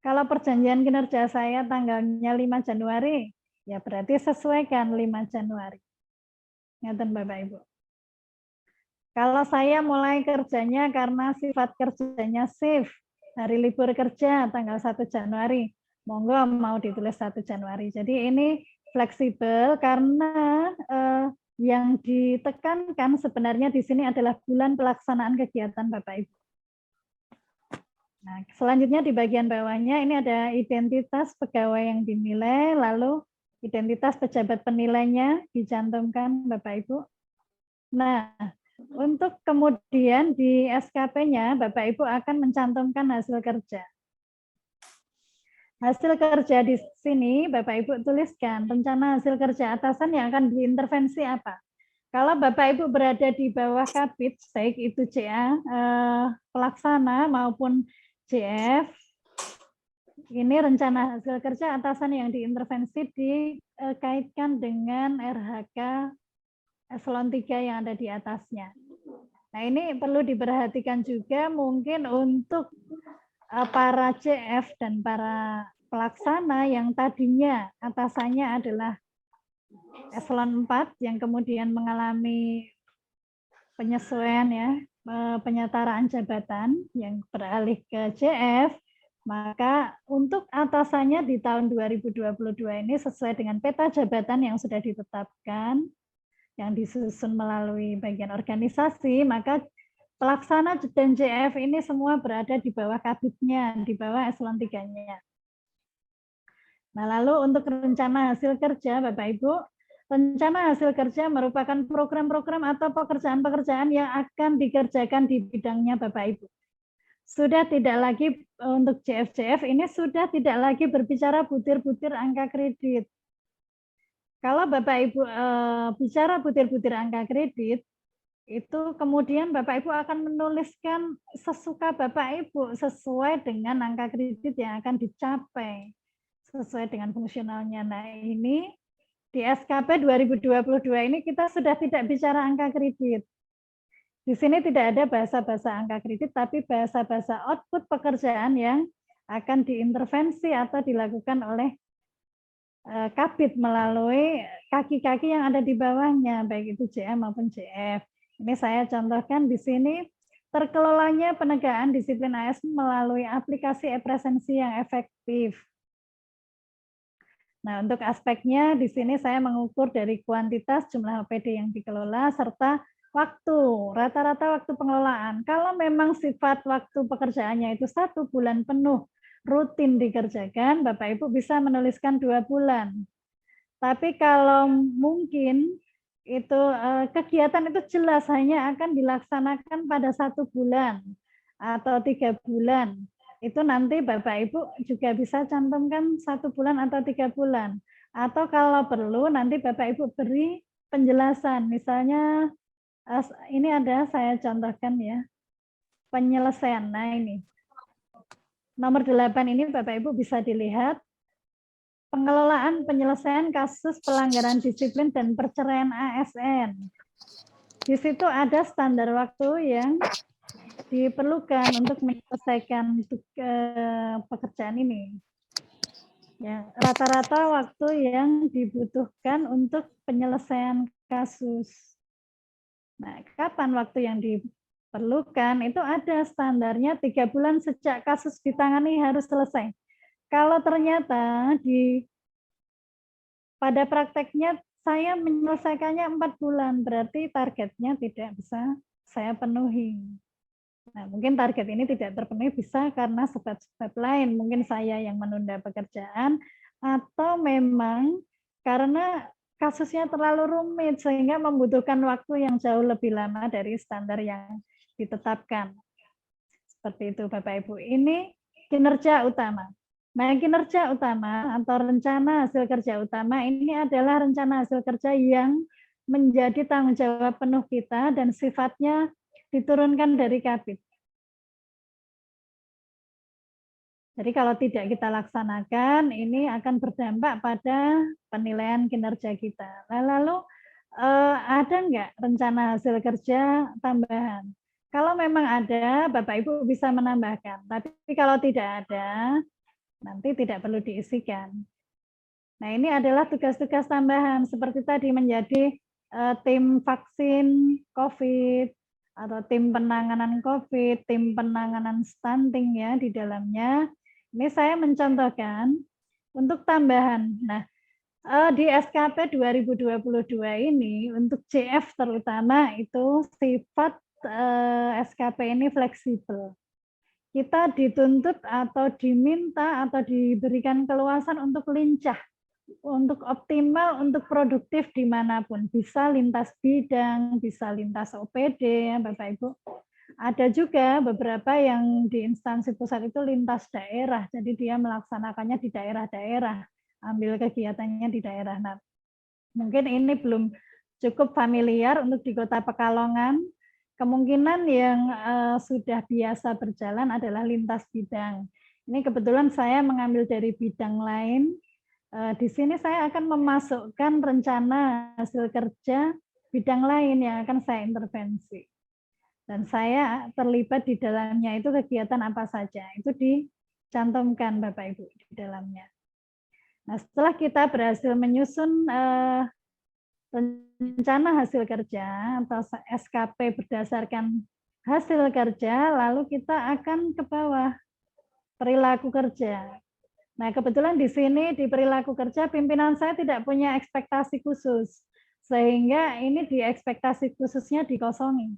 Kalau perjanjian kinerja saya tanggalnya 5 Januari, ya berarti sesuaikan 5 Januari. Ngeten Bapak Ibu. Kalau saya mulai kerjanya karena sifat kerjanya shift, hari libur kerja tanggal 1 Januari, monggo mau ditulis 1 Januari. Jadi ini fleksibel karena yang ditekankan sebenarnya di sini adalah bulan pelaksanaan kegiatan Bapak Ibu. Nah, selanjutnya di bagian bawahnya ini ada identitas pegawai yang dinilai, lalu identitas pejabat penilainya dicantumkan Bapak Ibu. Nah, untuk kemudian di SKP-nya Bapak Ibu akan mencantumkan hasil kerja. Hasil kerja di sini Bapak Ibu tuliskan rencana hasil kerja atasan yang akan diintervensi apa. Kalau Bapak Ibu berada di bawah kabit, baik itu CA pelaksana maupun JF, ini rencana hasil kerja atasan yang diintervensi dikaitkan dengan RHK eselon 3 yang ada di atasnya. Nah, ini perlu diperhatikan juga mungkin untuk para CF dan para pelaksana yang tadinya atasannya adalah eselon 4 yang kemudian mengalami penyesuaian ya, penyetaraan jabatan yang beralih ke JF, maka untuk atasannya di tahun 2022 ini sesuai dengan peta jabatan yang sudah ditetapkan, yang disusun melalui bagian organisasi, maka pelaksana dan JF ini semua berada di bawah kabitnya, di bawah eselon 3-nya. Nah, lalu untuk rencana hasil kerja, Bapak Ibu, rencana hasil kerja merupakan program-program atau pekerjaan-pekerjaan yang akan dikerjakan di bidangnya Bapak Ibu. Sudah tidak lagi untuk JF-JF ini sudah tidak lagi berbicara butir-butir angka kredit. Kalau Bapak Ibu bicara butir-butir angka kredit, itu kemudian Bapak Ibu akan menuliskan sesuka Bapak Ibu sesuai dengan angka kredit yang akan dicapai, sesuai dengan fungsionalnya. Nah, ini di SKP 2022 ini kita sudah tidak bicara angka kredit. Di sini tidak ada bahasa-bahasa angka kredit, tapi bahasa-bahasa output pekerjaan yang akan diintervensi atau dilakukan oleh kabit melalui kaki-kaki yang ada di bawahnya, baik itu JM maupun JF. Ini saya contohkan di sini, terkelolanya penegakan disiplin ASN melalui aplikasi e-presensi yang efektif. Nah, untuk aspeknya di sini saya mengukur dari kuantitas jumlah OPD yang dikelola serta waktu, rata-rata waktu pengelolaan. Kalau memang sifat waktu pekerjaannya itu 1 bulan penuh rutin dikerjakan, Bapak Ibu bisa menuliskan 2 bulan. Tapi kalau mungkin itu kegiatan itu jelas hanya akan dilaksanakan pada 1 bulan atau 3 bulan. Itu nanti Bapak Ibu juga bisa cantumkan 1 bulan atau 3 bulan. Atau kalau perlu nanti Bapak Ibu beri penjelasan. Misalnya ini ada saya contohkan ya, penyelesaian. Nah, ini nomor 8 ini Bapak Ibu bisa dilihat pengelolaan penyelesaian kasus pelanggaran disiplin dan perceraian ASN. Di situ ada standar waktu yang diperlukan untuk menyelesaikan pekerjaan ini. Ya, rata-rata waktu yang dibutuhkan untuk penyelesaian kasus. Nah, kapan waktu yang diperlukan? Itu ada standarnya 3 bulan sejak kasus ditangani harus selesai. Kalau ternyata pada prakteknya saya menyelesaikannya 4 bulan, berarti targetnya tidak bisa saya penuhi. Nah, mungkin target ini tidak terpenuhi bisa karena sebab-sebab lain. Mungkin saya yang menunda pekerjaan, atau memang karena kasusnya terlalu rumit sehingga membutuhkan waktu yang jauh lebih lama dari standar yang ditetapkan. Seperti itu Bapak Ibu. Ini kinerja utama. Nah, kinerja utama atau rencana hasil kerja utama ini adalah rencana hasil kerja yang menjadi tanggung jawab penuh kita dan sifatnya diturunkan dari Kabid. Jadi kalau tidak kita laksanakan, ini akan berdampak pada penilaian kinerja kita. Lalu ada nggak rencana hasil kerja tambahan? Kalau memang ada, Bapak Ibu bisa menambahkan. Tapi kalau tidak ada, nanti tidak perlu diisikan. Nah, ini adalah tugas-tugas tambahan seperti tadi menjadi tim vaksin COVID atau tim penanganan COVID, tim penanganan stunting ya di dalamnya. Ini saya mencontohkan untuk tambahan. Nah, di SKP 2022 ini untuk CF terutama itu sifat SKP ini fleksibel. Kita dituntut atau diminta atau diberikan keluasan untuk lincah, untuk optimal, untuk produktif dimanapun. Bisa lintas bidang, bisa lintas OPD, ya Bapak Ibu. Ada juga beberapa yang di instansi pusat itu lintas daerah, jadi dia melaksanakannya di daerah-daerah, ambil kegiatannya di daerah. Nah, mungkin ini belum cukup familiar untuk di Kota Pekalongan. Kemungkinan yang sudah biasa berjalan adalah lintas bidang. Ini kebetulan saya mengambil dari bidang lain. Di sini saya akan memasukkan rencana hasil kerja bidang lain yang akan saya intervensi. Dan saya terlibat di dalamnya itu kegiatan apa saja. Itu dicantumkan Bapak Ibu di dalamnya. Nah, setelah kita berhasil menyusun rencana hasil kerja atau SKP berdasarkan hasil kerja, lalu kita akan ke bawah perilaku kerja. Nah, kebetulan di sini di perilaku kerja pimpinan saya tidak punya ekspektasi khusus, sehingga ini di ekspektasi khususnya dikosongi.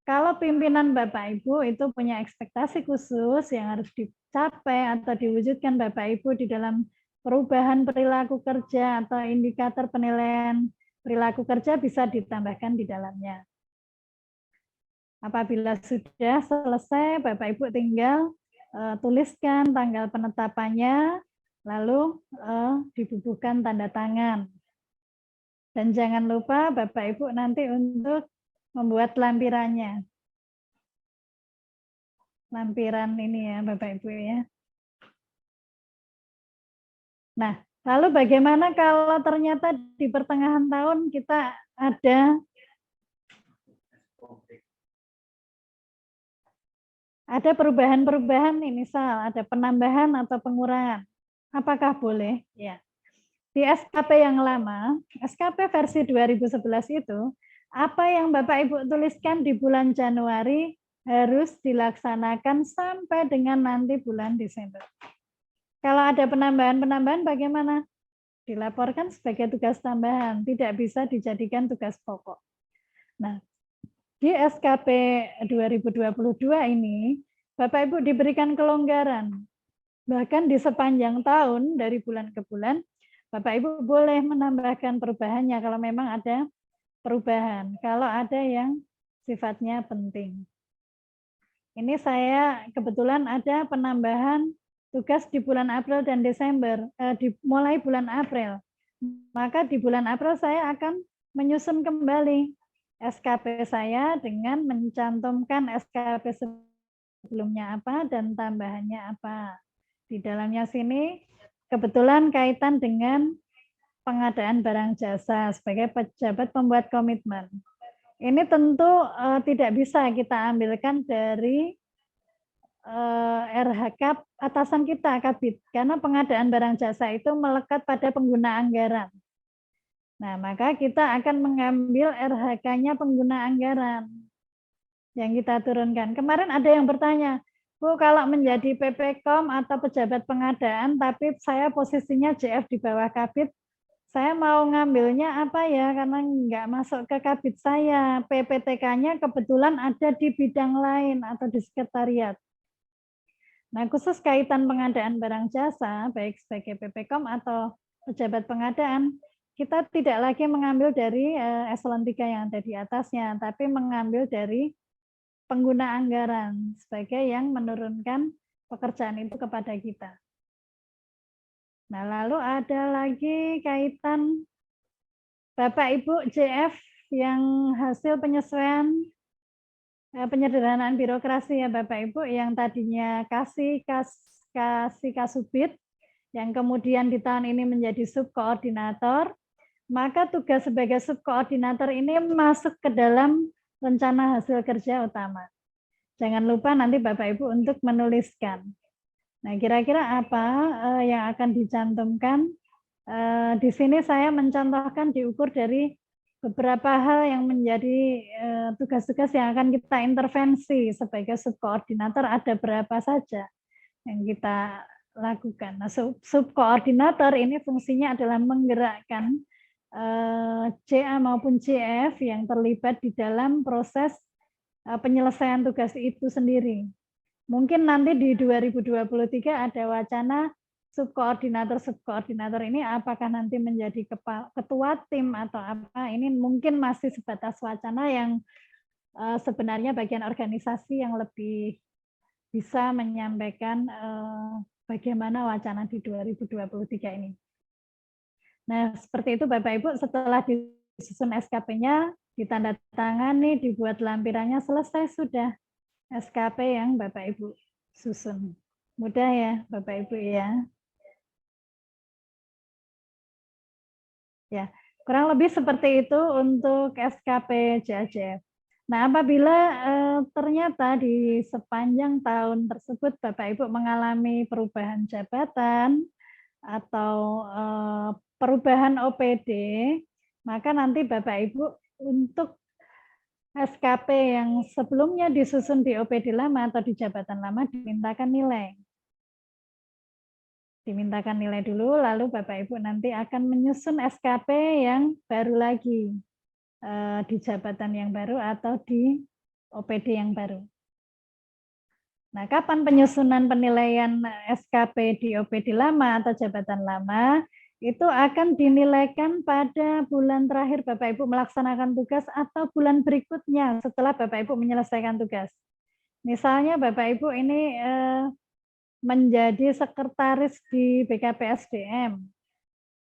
Kalau pimpinan Bapak Ibu itu punya ekspektasi khusus yang harus dicapai atau diwujudkan Bapak Ibu di dalam perubahan perilaku kerja atau indikator penilaian perilaku kerja bisa ditambahkan di dalamnya. Apabila sudah selesai, Bapak Ibu tinggal tuliskan tanggal penetapannya, lalu dibubuhkan tanda tangan. Dan jangan lupa Bapak Ibu nanti untuk membuat lampirannya. Lampiran ini ya Bapak Ibu ya. Nah, lalu bagaimana kalau ternyata di pertengahan tahun kita ada perubahan-perubahan nih, misal ada penambahan atau pengurangan. Apakah boleh? Ya. Di SKP yang lama, SKP versi 2011 itu, apa yang Bapak Ibu tuliskan di bulan Januari harus dilaksanakan sampai dengan nanti bulan Desember. Kalau ada penambahan-penambahan bagaimana? Dilaporkan sebagai tugas tambahan, tidak bisa dijadikan tugas pokok. Nah, di SKP 2022 ini, Bapak Ibu diberikan kelonggaran. Bahkan di sepanjang tahun, dari bulan ke bulan, Bapak Ibu boleh menambahkan perubahannya kalau memang ada perubahan, kalau ada yang sifatnya penting. Ini saya kebetulan ada penambahan tugas di bulan April dan Desember, mulai bulan April. Maka di bulan April saya akan menyusun kembali SKP saya dengan mencantumkan SKP sebelumnya apa dan tambahannya apa. Di dalamnya sini kebetulan kaitan dengan pengadaan barang jasa sebagai pejabat pembuat komitmen. Ini tentu tidak bisa kita ambilkan dari RHK atasan kita, Kabid, karena pengadaan barang jasa itu melekat pada pengguna anggaran. Nah, maka kita akan mengambil RHK-nya pengguna anggaran yang kita turunkan. Kemarin ada yang bertanya, Bu, kalau menjadi PPKOM atau pejabat pengadaan, tapi saya posisinya JF di bawah Kabid, saya mau ngambilnya apa ya, karena nggak masuk ke Kabid saya. PPTK-nya kebetulan ada di bidang lain atau di sekretariat. Nah, khusus kaitan pengadaan barang jasa, baik sebagai PPKOM atau pejabat pengadaan, kita tidak lagi mengambil dari eselon 3 yang ada di atasnya, tapi mengambil dari pengguna anggaran sebagai yang menurunkan pekerjaan itu kepada kita. Nah, lalu ada lagi kaitan Bapak Ibu JF yang hasil penyesuaian penyederhanaan birokrasi ya Bapak Ibu, yang tadinya kasih kasubit, yang kemudian di tahun ini menjadi subkoordinator, maka tugas sebagai subkoordinator ini masuk ke dalam rencana hasil kerja utama. Jangan lupa nanti Bapak Ibu untuk menuliskan. Nah, kira-kira apa yang akan dicantumkan? Di sini saya mencontohkan diukur dari beberapa hal yang menjadi tugas-tugas yang akan kita intervensi sebagai subkoordinator, ada berapa saja yang kita lakukan. Nah, subkoordinator ini fungsinya adalah menggerakkan CA maupun CF yang terlibat di dalam proses penyelesaian tugas itu sendiri. Mungkin nanti di 2023 ada wacana subkoordinator ini apakah nanti menjadi ketua tim atau apa, ini mungkin masih sebatas wacana yang sebenarnya bagian organisasi yang lebih bisa menyampaikan bagaimana wacana di 2023 ini. Nah, seperti itu Bapak Ibu, setelah disusun SKP-nya, ditandatangani, dibuat lampirannya, selesai sudah SKP yang Bapak Ibu susun. Mudah ya Bapak Ibu ya. Ya, kurang lebih seperti itu untuk SKP JAJF. Nah, apabila ternyata di sepanjang tahun tersebut Bapak Ibu mengalami perubahan jabatan atau perubahan OPD, maka nanti Bapak Ibu untuk SKP yang sebelumnya disusun di OPD lama atau di jabatan lama dimintakan nilai. Dimintakan nilai dulu, lalu Bapak Ibu nanti akan menyusun SKP yang baru lagi di jabatan yang baru atau di OPD yang baru. Nah, kapan penyusunan penilaian SKP di OPD lama atau jabatan lama? Itu akan dinilaikan pada bulan terakhir Bapak Ibu melaksanakan tugas atau bulan berikutnya setelah Bapak Ibu menyelesaikan tugas. Misalnya Bapak Ibu ini menjadi sekretaris di BKPSDM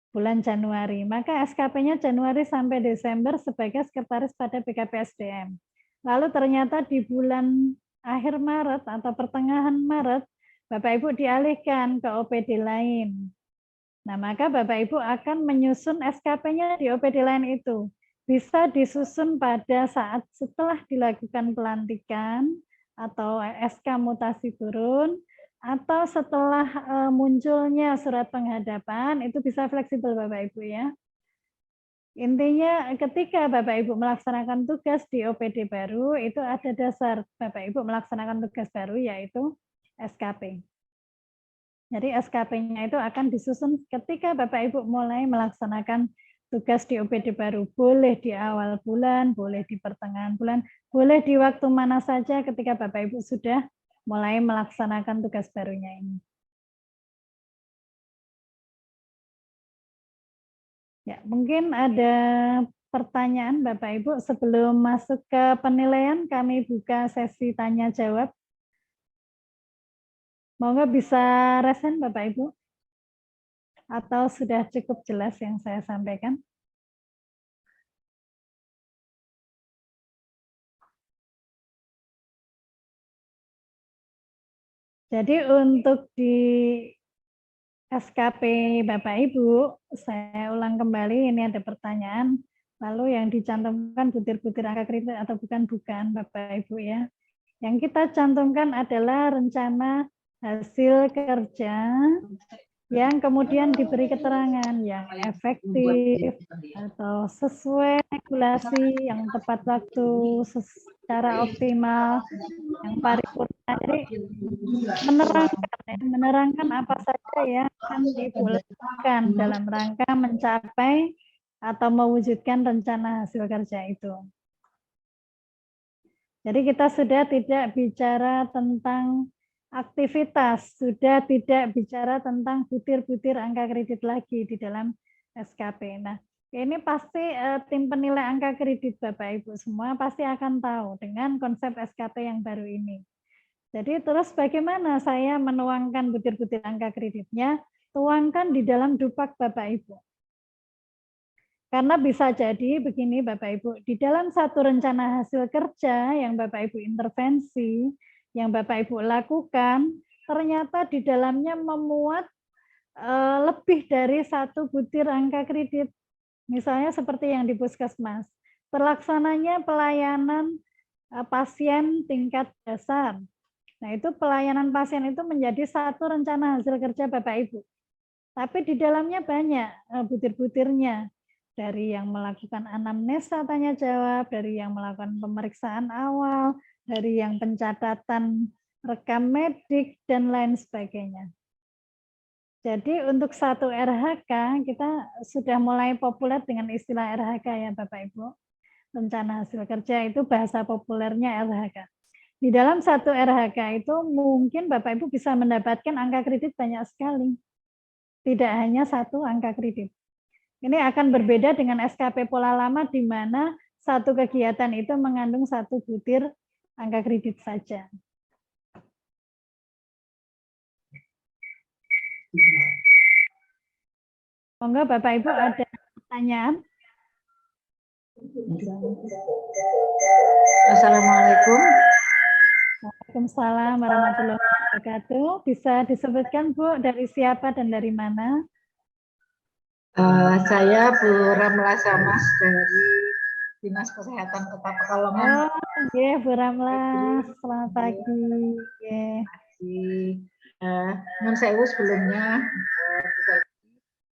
bulan Januari, maka SKP-nya Januari sampai Desember sebagai sekretaris pada BKPSDM. Lalu ternyata di bulan akhir Maret atau pertengahan Maret, Bapak Ibu dialihkan ke OPD lain. Nah, maka Bapak Ibu akan menyusun SKP-nya di OPD lain itu. Bisa disusun pada saat setelah dilakukan pelantikan atau SK mutasi turun, atau setelah munculnya surat penghadapan, itu bisa fleksibel Bapak Ibu ya. Intinya ketika Bapak Ibu melaksanakan tugas di OPD baru, itu ada dasar Bapak Ibu melaksanakan tugas baru yaitu SKP. Jadi SKP-nya itu akan disusun ketika Bapak Ibu mulai melaksanakan tugas di OPD baru. Boleh di awal bulan, boleh di pertengahan bulan, boleh di waktu mana saja ketika Bapak Ibu sudah mulai melaksanakan tugas barunya ini. Ya, mungkin ada pertanyaan Bapak Ibu sebelum masuk ke penilaian, kami buka sesi tanya jawab. Monggo bisa resen Bapak Ibu? Atau sudah cukup jelas yang saya sampaikan? Jadi untuk di SKP Bapak Ibu, saya ulang kembali, ini ada pertanyaan, lalu yang dicantumkan butir-butir angka kredit atau bukan Bapak Ibu ya. Yang kita cantumkan adalah rencana hasil kerja yang kemudian diberi keterangan yang efektif atau sesuai regulasi, yang tepat waktu, secara optimal, yang paripurna. Jadi menerangkan apa saja yang akan dilakukan dalam rangka mencapai atau mewujudkan rencana hasil kerja itu. Jadi kita sudah tidak bicara tentang aktivitas, sudah tidak bicara tentang butir-butir angka kredit lagi di dalam SKP. Nah, Ini pasti tim penilai angka kredit Bapak Ibu semua pasti akan tahu dengan konsep SKP yang baru ini. Jadi terus bagaimana saya menuangkan butir-butir angka kreditnya, tuangkan di dalam dupak Bapak Ibu. Karena bisa jadi begini Bapak Ibu, di dalam satu rencana hasil kerja yang Bapak Ibu intervensi, yang Bapak Ibu lakukan, ternyata di dalamnya memuat lebih dari satu butir angka kredit. Misalnya seperti yang di Puskesmas, terlaksananya pelayanan pasien tingkat dasar. Nah, itu pelayanan pasien itu menjadi satu rencana hasil kerja Bapak Ibu. Tapi di dalamnya banyak butir-butirnya. Dari yang melakukan anamnesa tanya jawab, dari yang melakukan pemeriksaan awal, dari yang pencatatan rekam medik, dan lain sebagainya. Jadi untuk satu RHK kita sudah mulai populer dengan istilah RHK ya Bapak Ibu. Rencana hasil kerja itu bahasa populernya RHK. Di dalam satu RHK itu mungkin Bapak Ibu bisa mendapatkan angka kredit banyak sekali. Tidak hanya satu angka kredit. Ini akan berbeda dengan SKP pola lama di mana satu kegiatan itu mengandung satu butir angka kredit saja. Monggo Bapak Ibu ada pertanyaan? Assalamualaikum. Waalaikumsalam warahmatullahi wabarakatuh. Bisa disebutkan Bu dari siapa dan dari mana? Saya Bu Ramla Samas dari Dinas Kesehatan Kota Pekalongan. Oh, iya Bu Ramla. Selamat pagi. Nun sewu sebelumnya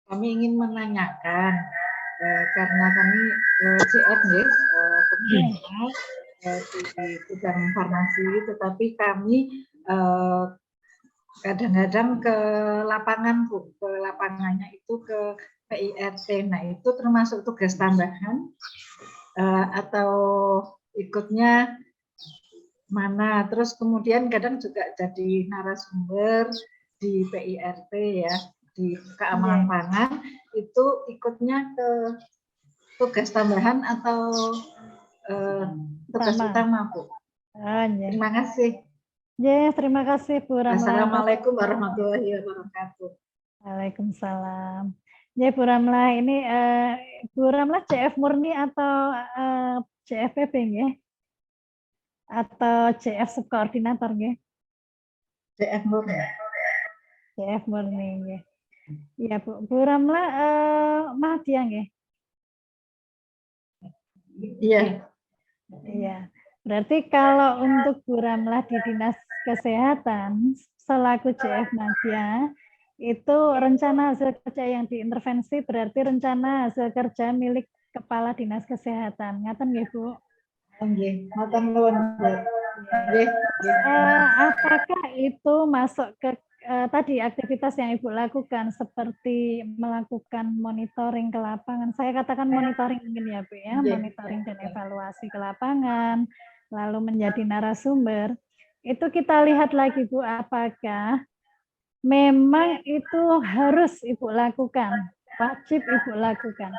kami ingin menanyakan karena kami CF profesional di bidang farmasi, tetapi kami kadang-kadang ke lapangan Bu, ke lapangannya itu ke PIRT. Nah itu termasuk tugas tambahan atau ikutnya mana? Terus kemudian kadang juga jadi narasumber di PIRT ya, di keamanan pangan, itu ikutnya ke tugas tambahan atau tugas utama Bu. Terima kasih. Terima kasih Bu Ramla. Assalamualaikum warahmatullahi wabarakatuh. Waalaikumsalam. Bu Ramla, ini Bu Ramla CF murni atau CFPB ya? Atau CF subkoordinator ya? CF murni. CF murni ya. Iya Bu Ramla Mahdiang ya? Iya. Iya. Berarti kalau untuk Bu Ramla di Dinas Kesehatan selaku CF Madya itu rencana hasil kerja yang diintervensi berarti rencana hasil kerja milik Kepala Dinas Kesehatan. Ngaten nggih Bu? Nggih, ngaten nuwun Bu. Apakah itu masuk ke tadi aktivitas yang Ibu lakukan seperti melakukan monitoring ke lapangan? Saya katakan monitoring mungkin ya Bu ya, monitoring dan evaluasi ke lapangan, lalu menjadi narasumber. Itu kita lihat lagi Bu, apakah memang itu harus Ibu lakukan, wajib Ibu lakukan.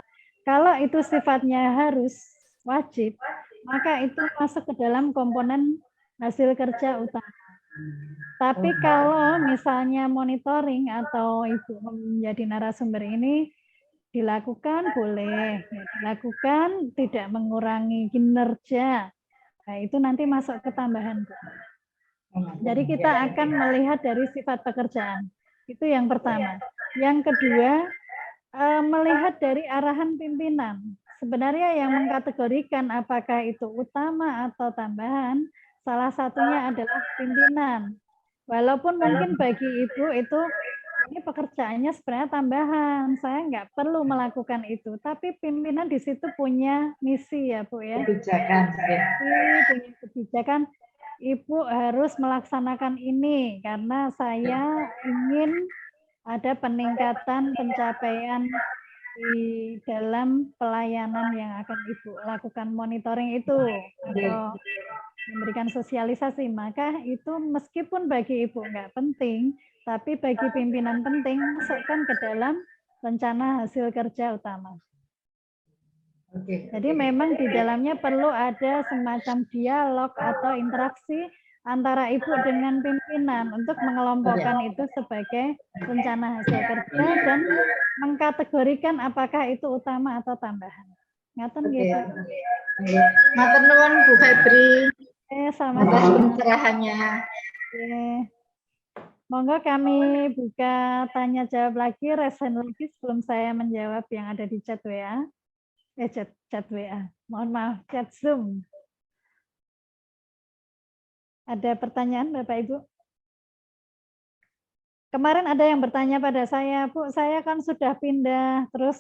Kalau itu sifatnya harus, wajib, maka itu masuk ke dalam komponen hasil kerja utama. Tapi kalau misalnya monitoring atau Ibu menjadi narasumber ini dilakukan, boleh. Dilakukan, tidak mengurangi kinerja. Nah, itu nanti masuk ke tambahan. Jadi kita akan melihat dari sifat pekerjaan. Itu yang pertama. Yang kedua, melihat dari arahan pimpinan. Sebenarnya yang mengkategorikan apakah itu utama atau tambahan, salah satunya adalah pimpinan. Walaupun mungkin bagi Ibu itu ini pekerjaannya sebenarnya tambahan, saya nggak perlu melakukan itu. Tapi pimpinan di situ punya misi ya Bu ya. Kebijakan. Punya kebijakan. Ibu harus melaksanakan ini karena saya ingin ada peningkatan pencapaian di dalam pelayanan yang akan Ibu lakukan monitoring itu atau memberikan sosialisasi. Maka itu meskipun bagi Ibu nggak penting, tapi bagi pimpinan penting, masukkan ke dalam rencana hasil kerja utama. Oke. Jadi memang di dalamnya perlu ada semacam dialog atau interaksi antara ibu dengan pimpinan untuk mengelompokkan itu sebagai rencana hasil kerja dan mengkategorikan apakah itu utama atau tambahan. Ngaten gitu. Matur nuwun Bu Febri. Sama-sama. Atas pencerahannya. Monggo kami buka tanya jawab lagi, resen lagi sebelum saya menjawab yang ada di chat WA. Chat WA. Mohon maaf, chat Zoom. Ada pertanyaan Bapak Ibu? Kemarin ada yang bertanya pada saya, Bu, saya kan sudah pindah, terus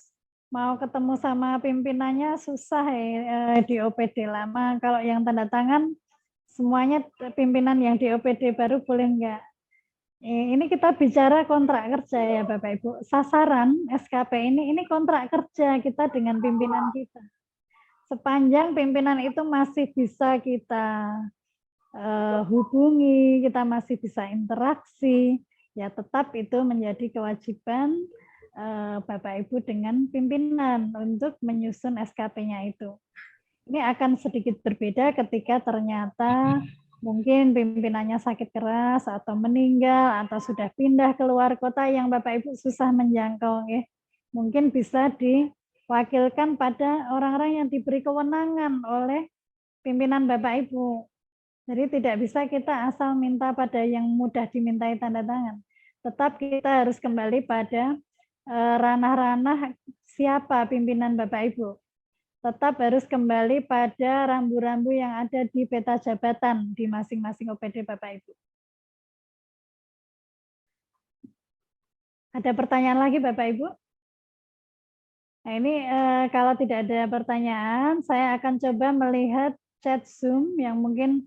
mau ketemu sama pimpinannya susah di OPD lama. Kalau yang tanda tangan, semuanya pimpinan yang di OPD baru boleh enggak? Ini kita bicara kontrak kerja ya Bapak Ibu. Sasaran SKP ini kontrak kerja kita dengan pimpinan kita. Sepanjang pimpinan itu masih bisa kita hubungi, kita masih bisa interaksi, ya tetap itu menjadi kewajiban Bapak Ibu dengan pimpinan untuk menyusun SKP-nya itu. Ini akan sedikit berbeda ketika ternyata mungkin pimpinannya sakit keras atau meninggal atau sudah pindah keluar kota yang Bapak Ibu susah menjangkau, ya. Mungkin bisa diwakilkan pada orang-orang yang diberi kewenangan oleh pimpinan Bapak Ibu. Jadi tidak bisa kita asal minta pada yang mudah dimintai tanda tangan. Tetap kita harus kembali pada ranah-ranah siapa pimpinan Bapak Ibu. Tetap harus kembali pada rambu-rambu yang ada di peta jabatan di masing-masing OPD Bapak Ibu. Ada pertanyaan lagi Bapak Ibu? Nah ini kalau tidak ada pertanyaan, saya akan coba melihat chat Zoom yang mungkin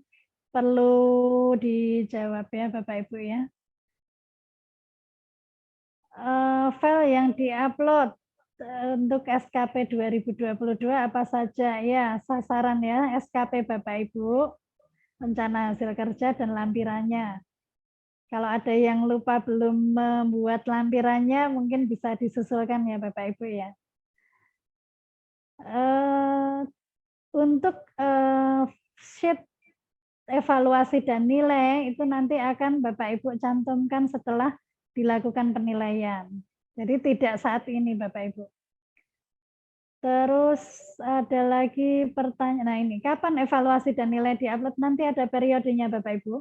perlu dijawab ya Bapak Ibu ya. File yang diupload untuk SKP 2022 apa saja? Ya, sasaran ya, SKP Bapak Ibu, rencana hasil kerja dan lampirannya. Kalau ada yang lupa belum membuat lampirannya, mungkin bisa disusulkan ya Bapak Ibu ya. Untuk sheet evaluasi dan nilai, itu nanti akan Bapak Ibu cantumkan setelah dilakukan penilaian. Jadi tidak saat ini Bapak Ibu. Terus ada lagi pertanyaan, nah ini kapan evaluasi dan nilai diupload? Nanti ada periodenya Bapak Ibu.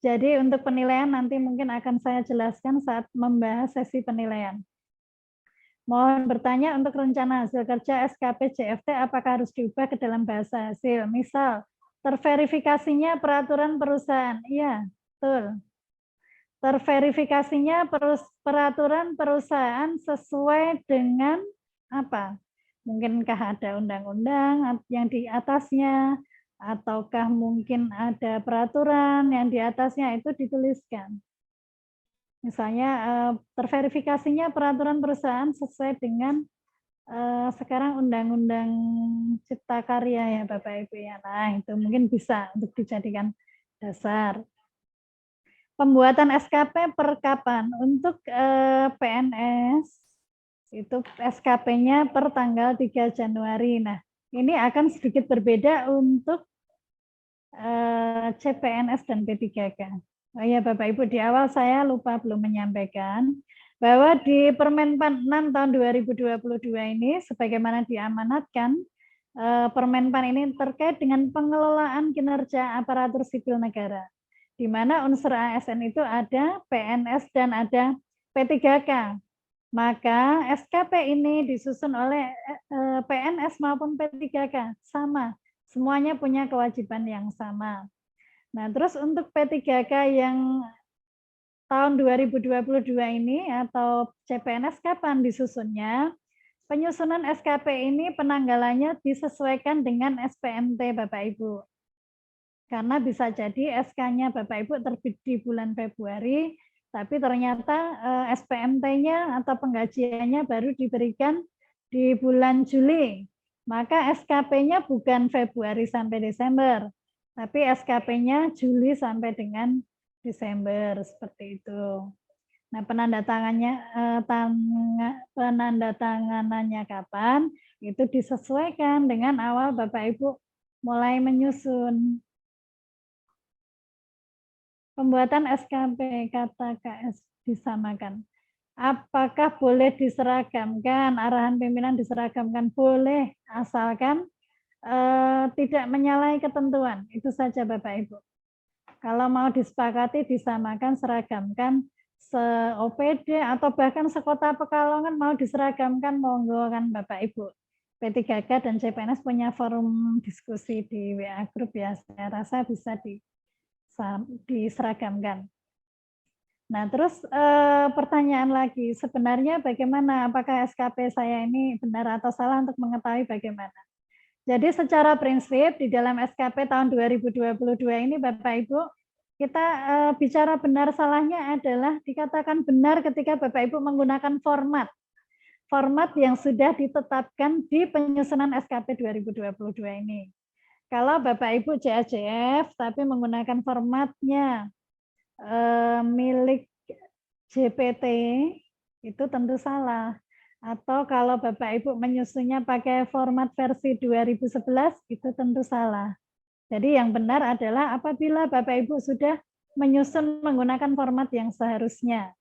Jadi untuk penilaian nanti mungkin akan saya jelaskan saat membahas sesi penilaian. Mohon bertanya untuk rencana hasil kerja SKP JFT apakah harus diubah ke dalam bahasa hasil? Misal terverifikasinya peraturan perusahaan. Iya, betul. Terverifikasinya peraturan perusahaan sesuai dengan apa? Mungkinkah ada undang-undang yang di atasnya, ataukah mungkin ada peraturan yang di atasnya itu dituliskan. Misalnya terverifikasinya peraturan perusahaan sesuai dengan sekarang Undang-Undang Cipta Karya ya Bapak Ibu ya. Nah itu mungkin bisa untuk dijadikan dasar. Pembuatan SKP per kapan? Untuk PNS itu SKP-nya per tanggal 3 Januari. Nah, ini akan sedikit berbeda untuk CPNS dan P3K. Oh ya Bapak Ibu, di awal saya lupa belum menyampaikan bahwa di Permenpan 6 tahun 2022 ini sebagaimana diamanatkan, Permenpan ini terkait dengan pengelolaan kinerja aparatur sipil negara, di mana unsur ASN itu ada PNS dan ada P3K. Maka SKP ini disusun oleh PNS maupun P3K, sama. Semuanya punya kewajiban yang sama. Nah, terus untuk P3K yang tahun 2022 ini atau CPNS kapan disusunnya? Penyusunan SKP ini penanggalannya disesuaikan dengan SPMT Bapak Ibu. Karena bisa jadi SK-nya Bapak Ibu terbit di bulan Februari, tapi ternyata SPMT-nya atau penggajiannya baru diberikan di bulan Juli. Maka SKP-nya bukan Februari sampai Desember, tapi SKP-nya Juli sampai dengan Desember, seperti itu. Nah, penandatanganannya kapan? Itu disesuaikan dengan awal Bapak Ibu mulai menyusun. Pembuatan SKP, kata KS disamakan. Apakah boleh diseragamkan? Arahan pimpinan diseragamkan? Boleh, asalkan tidak menyalahi ketentuan. Itu saja Bapak Ibu. Kalau mau disepakati, disamakan, seragamkan, se-OPD atau bahkan sekota Pekalongan mau diseragamkan, monggo kan Bapak Ibu. P3K dan CPNS punya forum diskusi di WA Group ya, saya rasa bisa diseragamkan. Nah, terus pertanyaan lagi, sebenarnya bagaimana? Apakah SKP saya ini benar atau salah untuk mengetahui bagaimana? Jadi secara prinsip di dalam SKP tahun 2022 ini Bapak Ibu, kita bicara benar salahnya adalah dikatakan benar ketika Bapak Ibu menggunakan format yang sudah ditetapkan di penyusunan SKP 2022 ini. Kalau Bapak Ibu JAJF tapi menggunakan formatnya milik JPT, itu tentu salah. Atau kalau Bapak Ibu menyusunnya pakai format versi 2011, itu tentu salah. Jadi yang benar adalah apabila Bapak Ibu sudah menyusun menggunakan format yang seharusnya.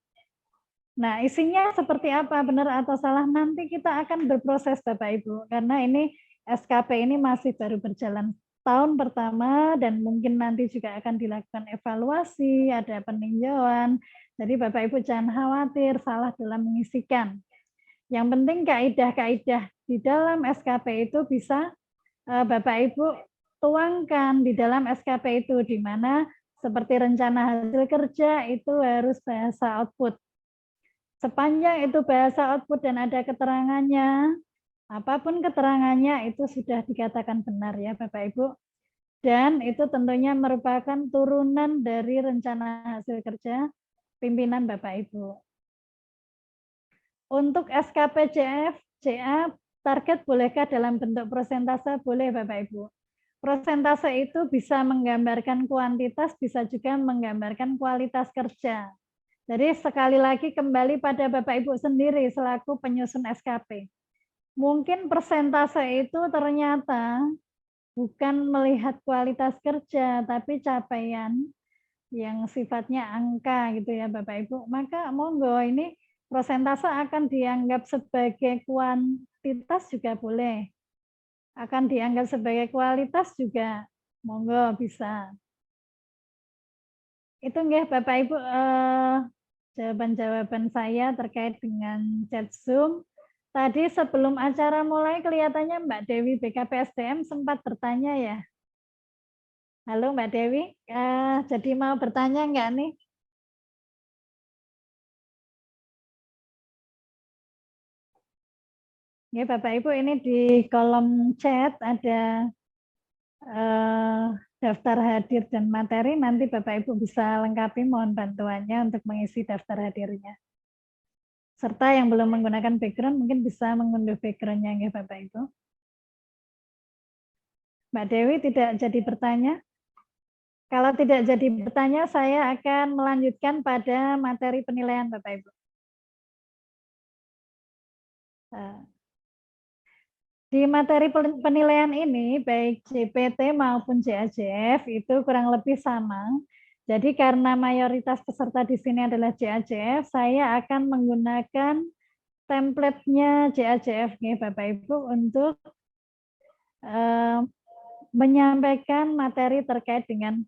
Nah, isinya seperti apa, benar atau salah, nanti kita akan berproses Bapak Ibu. Karena ini SKP ini masih baru berjalan tahun pertama dan mungkin nanti juga akan dilakukan evaluasi, ada peninjauan. Jadi Bapak Ibu jangan khawatir salah dalam mengisikan. Yang penting kaidah-kaidah di dalam SKP itu bisa Bapak Ibu tuangkan di dalam SKP itu, di mana seperti rencana hasil kerja itu harus bahasa output. Sepanjang itu bahasa output dan ada keterangannya, apapun keterangannya itu sudah dikatakan benar ya Bapak Ibu. Dan itu tentunya merupakan turunan dari rencana hasil kerja pimpinan Bapak Ibu. Untuk SKP CA, target bolehkah dalam bentuk persentase? Boleh Bapak Ibu. Persentase itu bisa menggambarkan kuantitas, bisa juga menggambarkan kualitas kerja. Jadi sekali lagi kembali pada Bapak Ibu sendiri selaku penyusun SKP. Mungkin persentase itu ternyata bukan melihat kualitas kerja, tapi capaian yang sifatnya angka gitu ya Bapak Ibu. Maka monggo ini persentase akan dianggap sebagai kuantitas juga boleh. Akan dianggap sebagai kualitas juga monggo bisa. Itu nggih Bapak Ibu jawaban-jawaban saya terkait dengan chat Zoom. Tadi sebelum acara mulai kelihatannya Mbak Dewi BKPSDM sempat bertanya ya. Halo Mbak Dewi, jadi mau bertanya enggak nih? Ya Bapak Ibu, ini di kolom chat ada daftar hadir dan materi, nanti Bapak Ibu bisa lengkapi, mohon bantuannya untuk mengisi daftar hadirnya. Serta yang belum menggunakan background mungkin bisa mengunduh backgroundnya ya Bapak Ibu. Mbak Dewi tidak jadi bertanya? Kalau tidak jadi bertanya, saya akan melanjutkan pada materi penilaian Bapak Ibu. Di materi penilaian ini, baik JPT maupun JAJF itu kurang lebih sama. Jadi karena mayoritas peserta di sini adalah JAJF, saya akan menggunakan template-nya JAJF nih Bapak Ibu untuk menyampaikan materi terkait dengan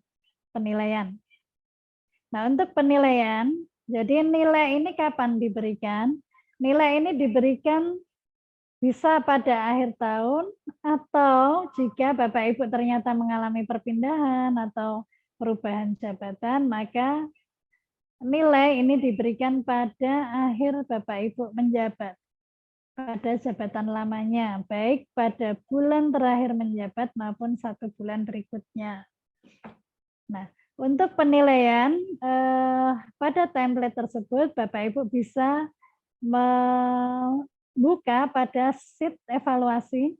penilaian. Nah, untuk penilaian, jadi nilai ini kapan diberikan? Nilai ini diberikan bisa pada akhir tahun atau jika Bapak Ibu ternyata mengalami perpindahan atau perubahan jabatan, maka nilai ini diberikan pada akhir Bapak Ibu menjabat pada jabatan lamanya, baik pada bulan terakhir menjabat maupun 1 bulan berikutnya. Nah, untuk penilaian pada template tersebut Bapak Ibu bisa buka pada sheet evaluasi.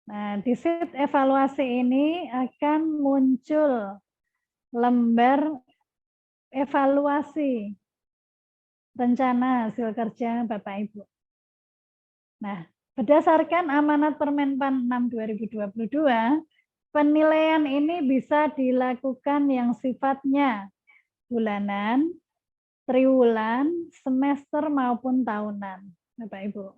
Nah, di sheet evaluasi ini akan muncul lembar evaluasi rencana hasil kerja Bapak Ibu. Nah, berdasarkan amanat Permenpan 6 2022, penilaian ini bisa dilakukan yang sifatnya bulanan, triwulan, semester maupun tahunan, Bapak Ibu.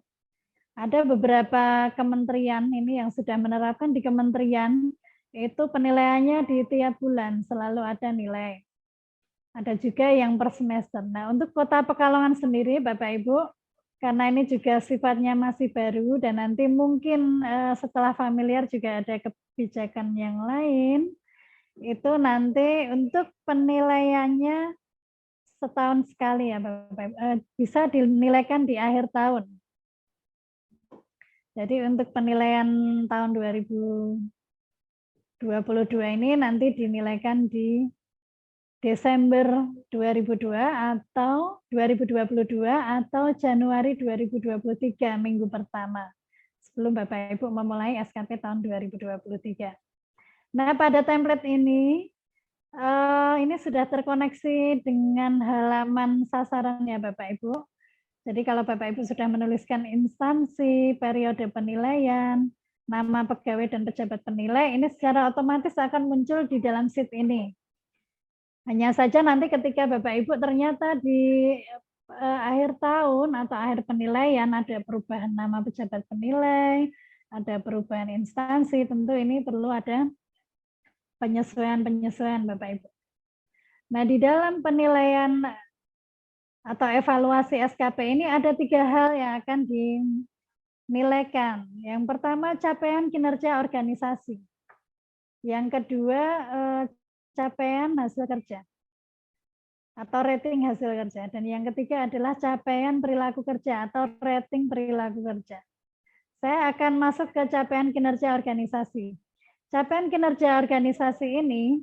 Ada beberapa kementerian ini yang sudah menerapkan di kementerian itu penilaiannya di tiap bulan selalu ada nilai. Ada juga yang per semester. Nah, untuk Kota Pekalongan sendiri, Bapak Ibu, karena ini juga sifatnya masih baru dan nanti mungkin setelah familiar juga ada kebijakan yang lain, itu nanti untuk penilaiannya setahun sekali ya Bapak Ibu, bisa dinilaikan di akhir tahun. Jadi untuk penilaian tahun 2022 ini nanti dinilaikan di Desember 2022 atau 2022 atau Januari 2023 minggu pertama sebelum Bapak Ibu memulai SKP tahun 2023. Nah, pada template ini sudah terkoneksi dengan halaman sasaran ya Bapak Ibu. Jadi kalau Bapak Ibu sudah menuliskan instansi, periode penilaian, nama pegawai dan pejabat penilai, ini secara otomatis akan muncul di dalam sheet ini. Hanya saja nanti ketika Bapak Ibu ternyata di akhir tahun atau akhir penilaian ada perubahan nama pejabat penilai, ada perubahan instansi, tentu ini perlu ada penyesuaian-penyesuaian Bapak Ibu. Nah, di dalam penilaian atau evaluasi SKP ini ada 3 hal yang akan dinilaikan. Yang pertama, capaian kinerja organisasi. Yang kedua, capaian hasil kerja atau rating hasil kerja. Dan yang ketiga adalah capaian perilaku kerja atau rating perilaku kerja. Saya akan masuk ke capaian kinerja organisasi. Capaian kinerja organisasi ini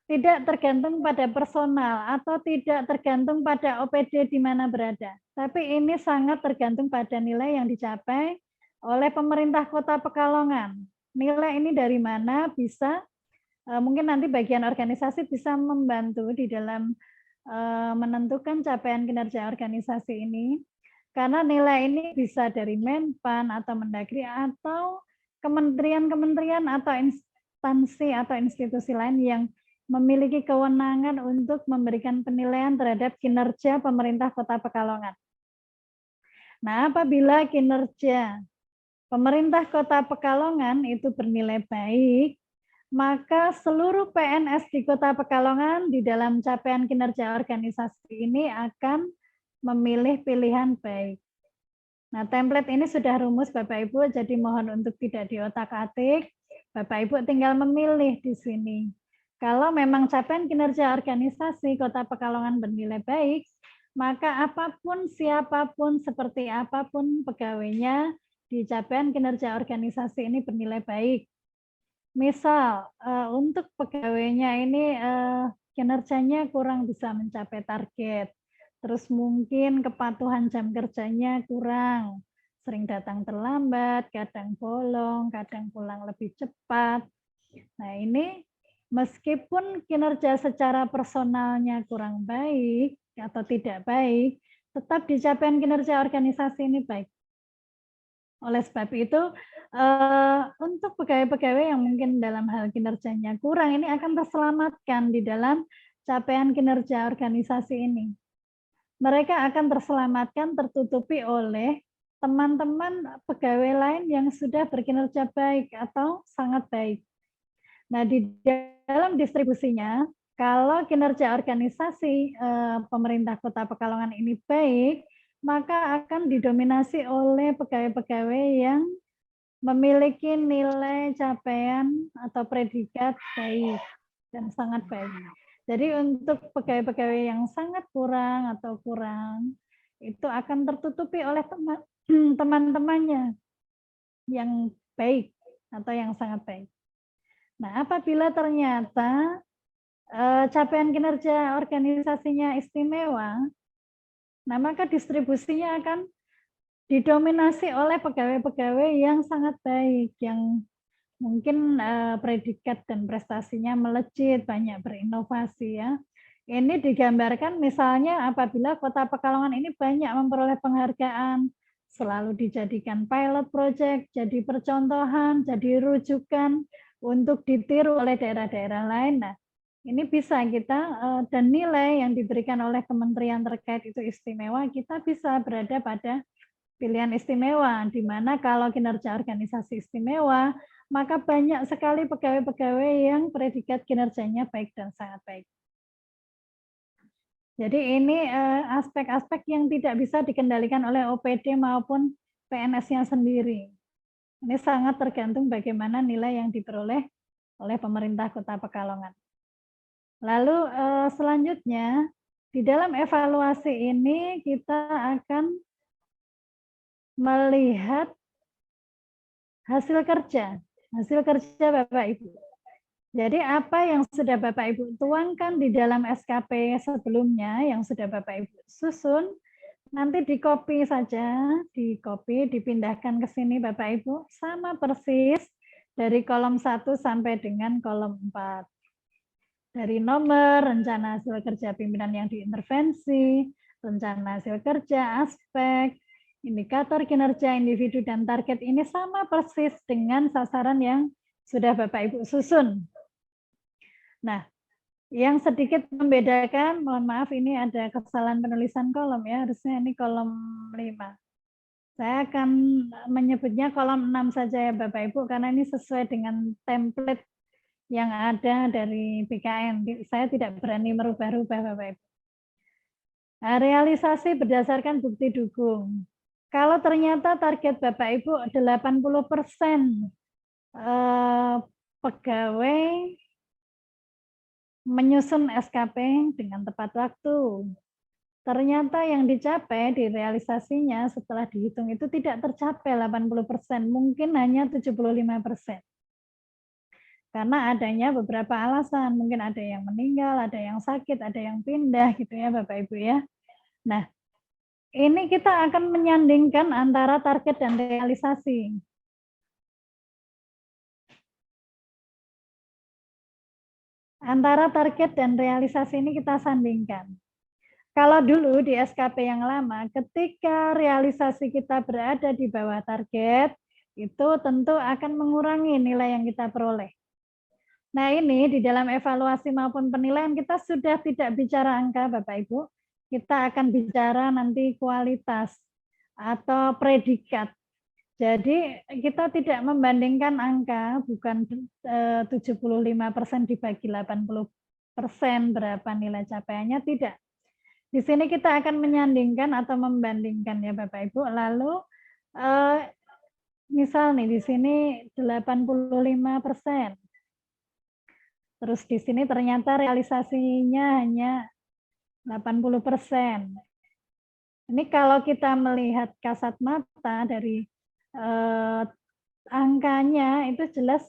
tidak tergantung pada personal atau tidak tergantung pada OPD di mana berada. Tapi ini sangat tergantung pada nilai yang dicapai oleh pemerintah Kota Pekalongan. Nilai ini dari mana bisa, mungkin nanti bagian organisasi bisa membantu di dalam menentukan capaian kinerja organisasi ini. Karena nilai ini bisa dari Menpan atau Mendagri atau kementerian-kementerian atau instansi atau institusi lain yang memiliki kewenangan untuk memberikan penilaian terhadap kinerja pemerintah Kota Pekalongan. Nah, apabila kinerja pemerintah Kota Pekalongan itu bernilai baik, maka seluruh PNS di Kota Pekalongan di dalam capaian kinerja organisasi ini akan memilih pilihan baik. Nah, template ini sudah rumus Bapak Ibu, jadi mohon untuk tidak diotak-atik. Bapak Ibu tinggal memilih di sini. Kalau memang capaian kinerja organisasi Kota Pekalongan bernilai baik, maka apapun, siapapun, seperti apapun pegawainya di capaian kinerja organisasi ini bernilai baik. Misal, untuk pegawainya ini kinerjanya kurang bisa mencapai target, terus mungkin kepatuhan jam kerjanya kurang, sering datang terlambat, kadang bolong, kadang pulang lebih cepat. Nah, ini meskipun kinerja secara personalnya kurang baik atau tidak baik, tetap di capaian kinerja organisasi ini baik. Oleh sebab itu, untuk pegawai-pegawai yang mungkin dalam hal kinerjanya kurang, ini akan terselamatkan di dalam capaian kinerja organisasi ini. Mereka akan terselamatkan, tertutupi oleh teman-teman pegawai lain yang sudah berkinerja baik atau sangat baik. Nah, di dalam distribusinya, kalau kinerja organisasi pemerintah Kota Pekalongan ini baik, maka akan didominasi oleh pegawai-pegawai yang memiliki nilai capaian atau predikat baik dan sangat baik. Jadi untuk pegawai-pegawai yang sangat kurang atau kurang, itu akan tertutupi oleh teman-temannya yang baik atau yang sangat baik. Nah, apabila ternyata capaian kinerja organisasinya istimewa, nah maka distribusinya akan didominasi oleh pegawai-pegawai yang sangat baik, yang mungkin predikat dan prestasinya melejit, banyak berinovasi ya. Ini digambarkan misalnya apabila Kota Pekalongan ini banyak memperoleh penghargaan, selalu dijadikan pilot project, jadi percontohan, jadi rujukan untuk ditiru oleh daerah-daerah lain. Nah, ini bisa kita dan nilai yang diberikan oleh kementerian terkait itu istimewa, kita bisa berada pada pilihan istimewa, di mana kalau kinerja organisasi istimewa, maka banyak sekali pegawai-pegawai yang predikat kinerjanya baik dan sangat baik. Jadi ini aspek-aspek yang tidak bisa dikendalikan oleh OPD maupun PNS-nya sendiri. Ini sangat tergantung bagaimana nilai yang diperoleh oleh pemerintah Kota Pekalongan. Lalu selanjutnya, di dalam evaluasi ini kita akan melihat hasil kerja Bapak Ibu. Jadi apa yang sudah Bapak Ibu tuangkan di dalam SKP sebelumnya, yang sudah Bapak Ibu susun, nanti di-copy saja, dipindahkan ke sini Bapak Ibu, sama persis dari kolom 1 sampai dengan kolom 4. Dari nomor, rencana hasil kerja pimpinan yang diintervensi, rencana hasil kerja, aspek, indikator kinerja individu dan target ini sama persis dengan sasaran yang sudah Bapak Ibu susun. Nah, yang sedikit membedakan, mohon maaf ini ada kesalahan penulisan kolom ya, harusnya ini kolom 5. Saya akan menyebutnya kolom 6 saja ya Bapak Ibu, karena ini sesuai dengan template yang ada dari BKN. Saya tidak berani merubah-rubah Bapak Ibu. Nah, realisasi berdasarkan bukti dukung. Kalau ternyata target Bapak Ibu 80% pegawai menyusun SKP dengan tepat waktu. Ternyata yang dicapai di realisasinya setelah dihitung itu tidak tercapai 80%, mungkin hanya 75%. Karena adanya beberapa alasan, mungkin ada yang meninggal, ada yang sakit, ada yang pindah gitu ya Bapak Ibu ya. Nah, ini kita akan menyandingkan antara target dan realisasi. Antara target dan realisasi ini kita sandingkan. Kalau dulu di SKP yang lama, ketika realisasi kita berada di bawah target, itu tentu akan mengurangi nilai yang kita peroleh. Nah ini di dalam evaluasi maupun penilaian kita sudah tidak bicara angka Bapak Ibu, kita akan bicara nanti kualitas atau predikat. Jadi kita tidak membandingkan angka, bukan 75% dibagi 80% berapa nilai capaiannya, tidak. Di sini kita akan menyandingkan atau membandingkan ya Bapak Ibu. Lalu misal nih di sini 85%. Terus di sini ternyata realisasinya hanya 80%. Ini kalau kita melihat kasat mata dari angkanya itu jelas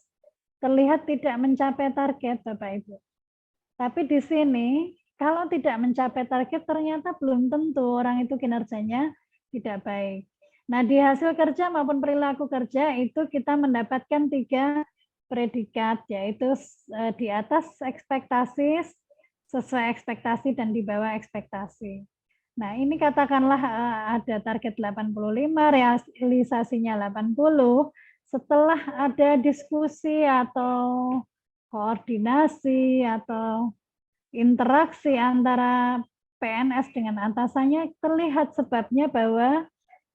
terlihat tidak mencapai target Bapak Ibu. Tapi di sini kalau tidak mencapai target ternyata belum tentu orang itu kinerjanya tidak baik. Nah di hasil kerja maupun perilaku kerja itu kita mendapatkan 3 predikat, yaitu di atas ekspektasi, sesuai ekspektasi, dan di bawah ekspektasi. Nah, ini katakanlah ada target 85, realisasinya 80, setelah ada diskusi atau koordinasi atau interaksi antara PNS dengan atasannya, terlihat sebabnya bahwa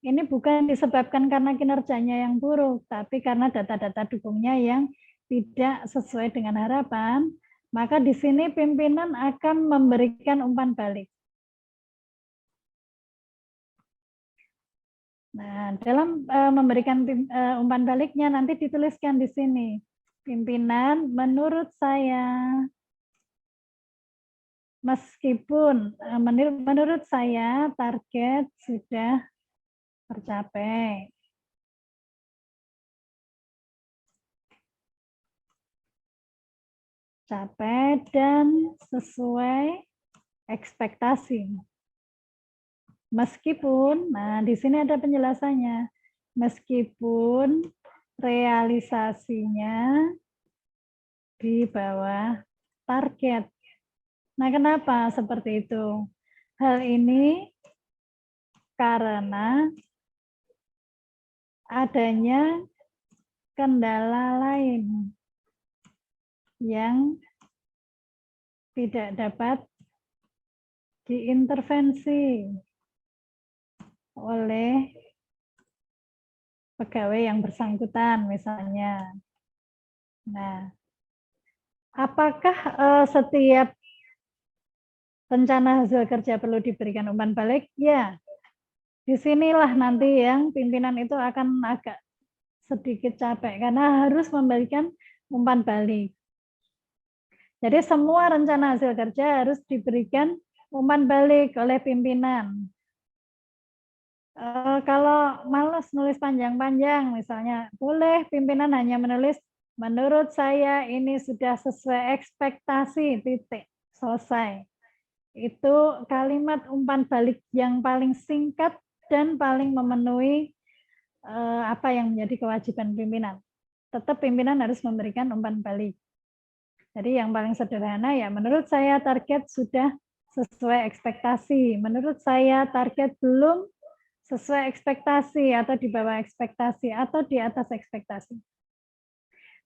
ini bukan disebabkan karena kinerjanya yang buruk, tapi karena data-data dukungnya yang tidak sesuai dengan harapan, maka di sini pimpinan akan memberikan umpan balik. Nah, dalam memberikan umpan baliknya nanti dituliskan di sini. Pimpinan, menurut saya, meskipun menurut saya target sudah tercapai. Capai dan sesuai ekspektasi. Meskipun, nah di sini ada penjelasannya, meskipun realisasinya di bawah target. Nah, kenapa seperti itu? Hal ini karena adanya kendala lain yang tidak dapat diintervensi oleh pegawai yang bersangkutan misalnya. Nah, apakah setiap rencana hasil kerja perlu diberikan umpan balik? Ya, disinilah nanti yang pimpinan itu akan agak sedikit capek karena harus memberikan umpan balik. Jadi semua rencana hasil kerja harus diberikan umpan balik oleh pimpinan. Kalau malas nulis panjang-panjang misalnya, boleh pimpinan hanya menulis, menurut saya ini sudah sesuai ekspektasi, titik, selesai. Itu kalimat umpan balik yang paling singkat dan paling memenuhi apa yang menjadi kewajiban pimpinan. Tetap pimpinan harus memberikan umpan balik. Jadi yang paling sederhana ya, menurut saya target sudah sesuai ekspektasi. Menurut saya target belum sesuai ekspektasi atau di bawah ekspektasi atau di atas ekspektasi.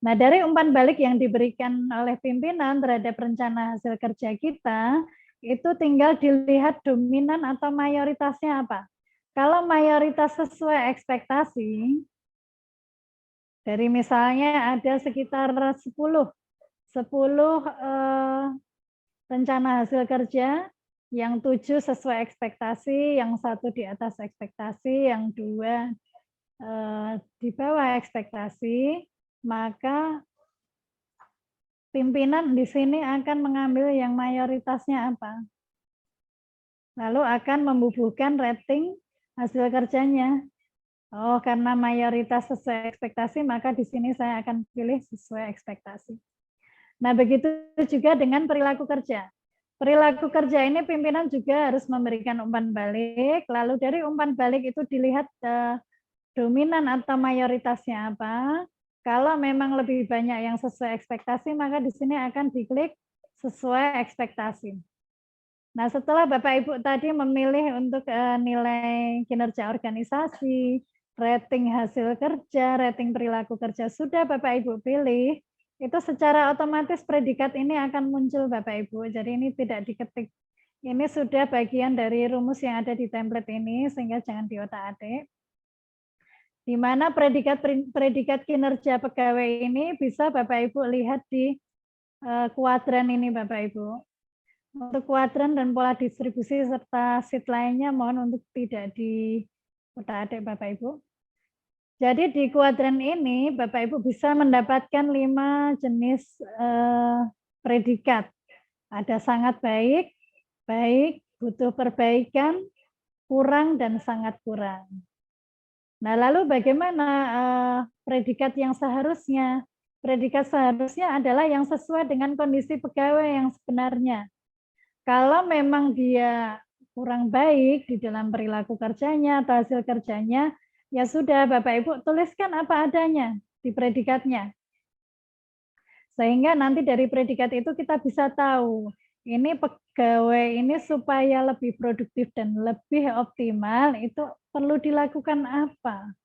Nah, dari umpan balik yang diberikan oleh pimpinan terhadap rencana hasil kerja kita, itu tinggal dilihat dominan atau mayoritasnya apa. Kalau mayoritas sesuai ekspektasi, dari misalnya ada sekitar 10 rencana hasil kerja, yang 7 sesuai ekspektasi, yang 1 di atas ekspektasi, yang 2 di bawah ekspektasi, maka pimpinan di sini akan mengambil yang mayoritasnya apa. Lalu akan membubuhkan rating hasil kerjanya. Oh, karena mayoritas sesuai ekspektasi, maka di sini saya akan pilih sesuai ekspektasi. Nah, begitu juga dengan perilaku kerja. Perilaku kerja ini pimpinan juga harus memberikan umpan balik, lalu dari umpan balik itu dilihat dominan atau mayoritasnya apa. Kalau memang lebih banyak yang sesuai ekspektasi, maka di sini akan diklik sesuai ekspektasi. Nah, setelah Bapak Ibu tadi memilih untuk nilai kinerja organisasi, rating hasil kerja, rating perilaku kerja sudah Bapak Ibu pilih, itu secara otomatis predikat ini akan muncul Bapak Ibu. Jadi ini tidak diketik. Ini sudah bagian dari rumus yang ada di template ini, sehingga jangan diotak-atik. Di mana predikat kinerja pegawai ini bisa Bapak Ibu lihat di kuadran ini Bapak Ibu. Untuk kuadran dan pola distribusi serta sheet lainnya mohon untuk tidak diotak-atik Bapak Ibu. Jadi di kuadran ini Bapak Ibu bisa mendapatkan 5 jenis predikat. Ada sangat baik, baik, butuh perbaikan, kurang, dan sangat kurang. Nah, lalu bagaimana predikat yang seharusnya? Predikat seharusnya adalah yang sesuai dengan kondisi pegawai yang sebenarnya. Kalau memang dia kurang baik di dalam perilaku kerjanya atau hasil kerjanya, ya sudah Bapak Ibu tuliskan apa adanya di predikatnya. Sehingga nanti dari predikat itu kita bisa tahu, ini pegawai ini supaya lebih produktif dan lebih optimal, itu perlu dilakukan apa.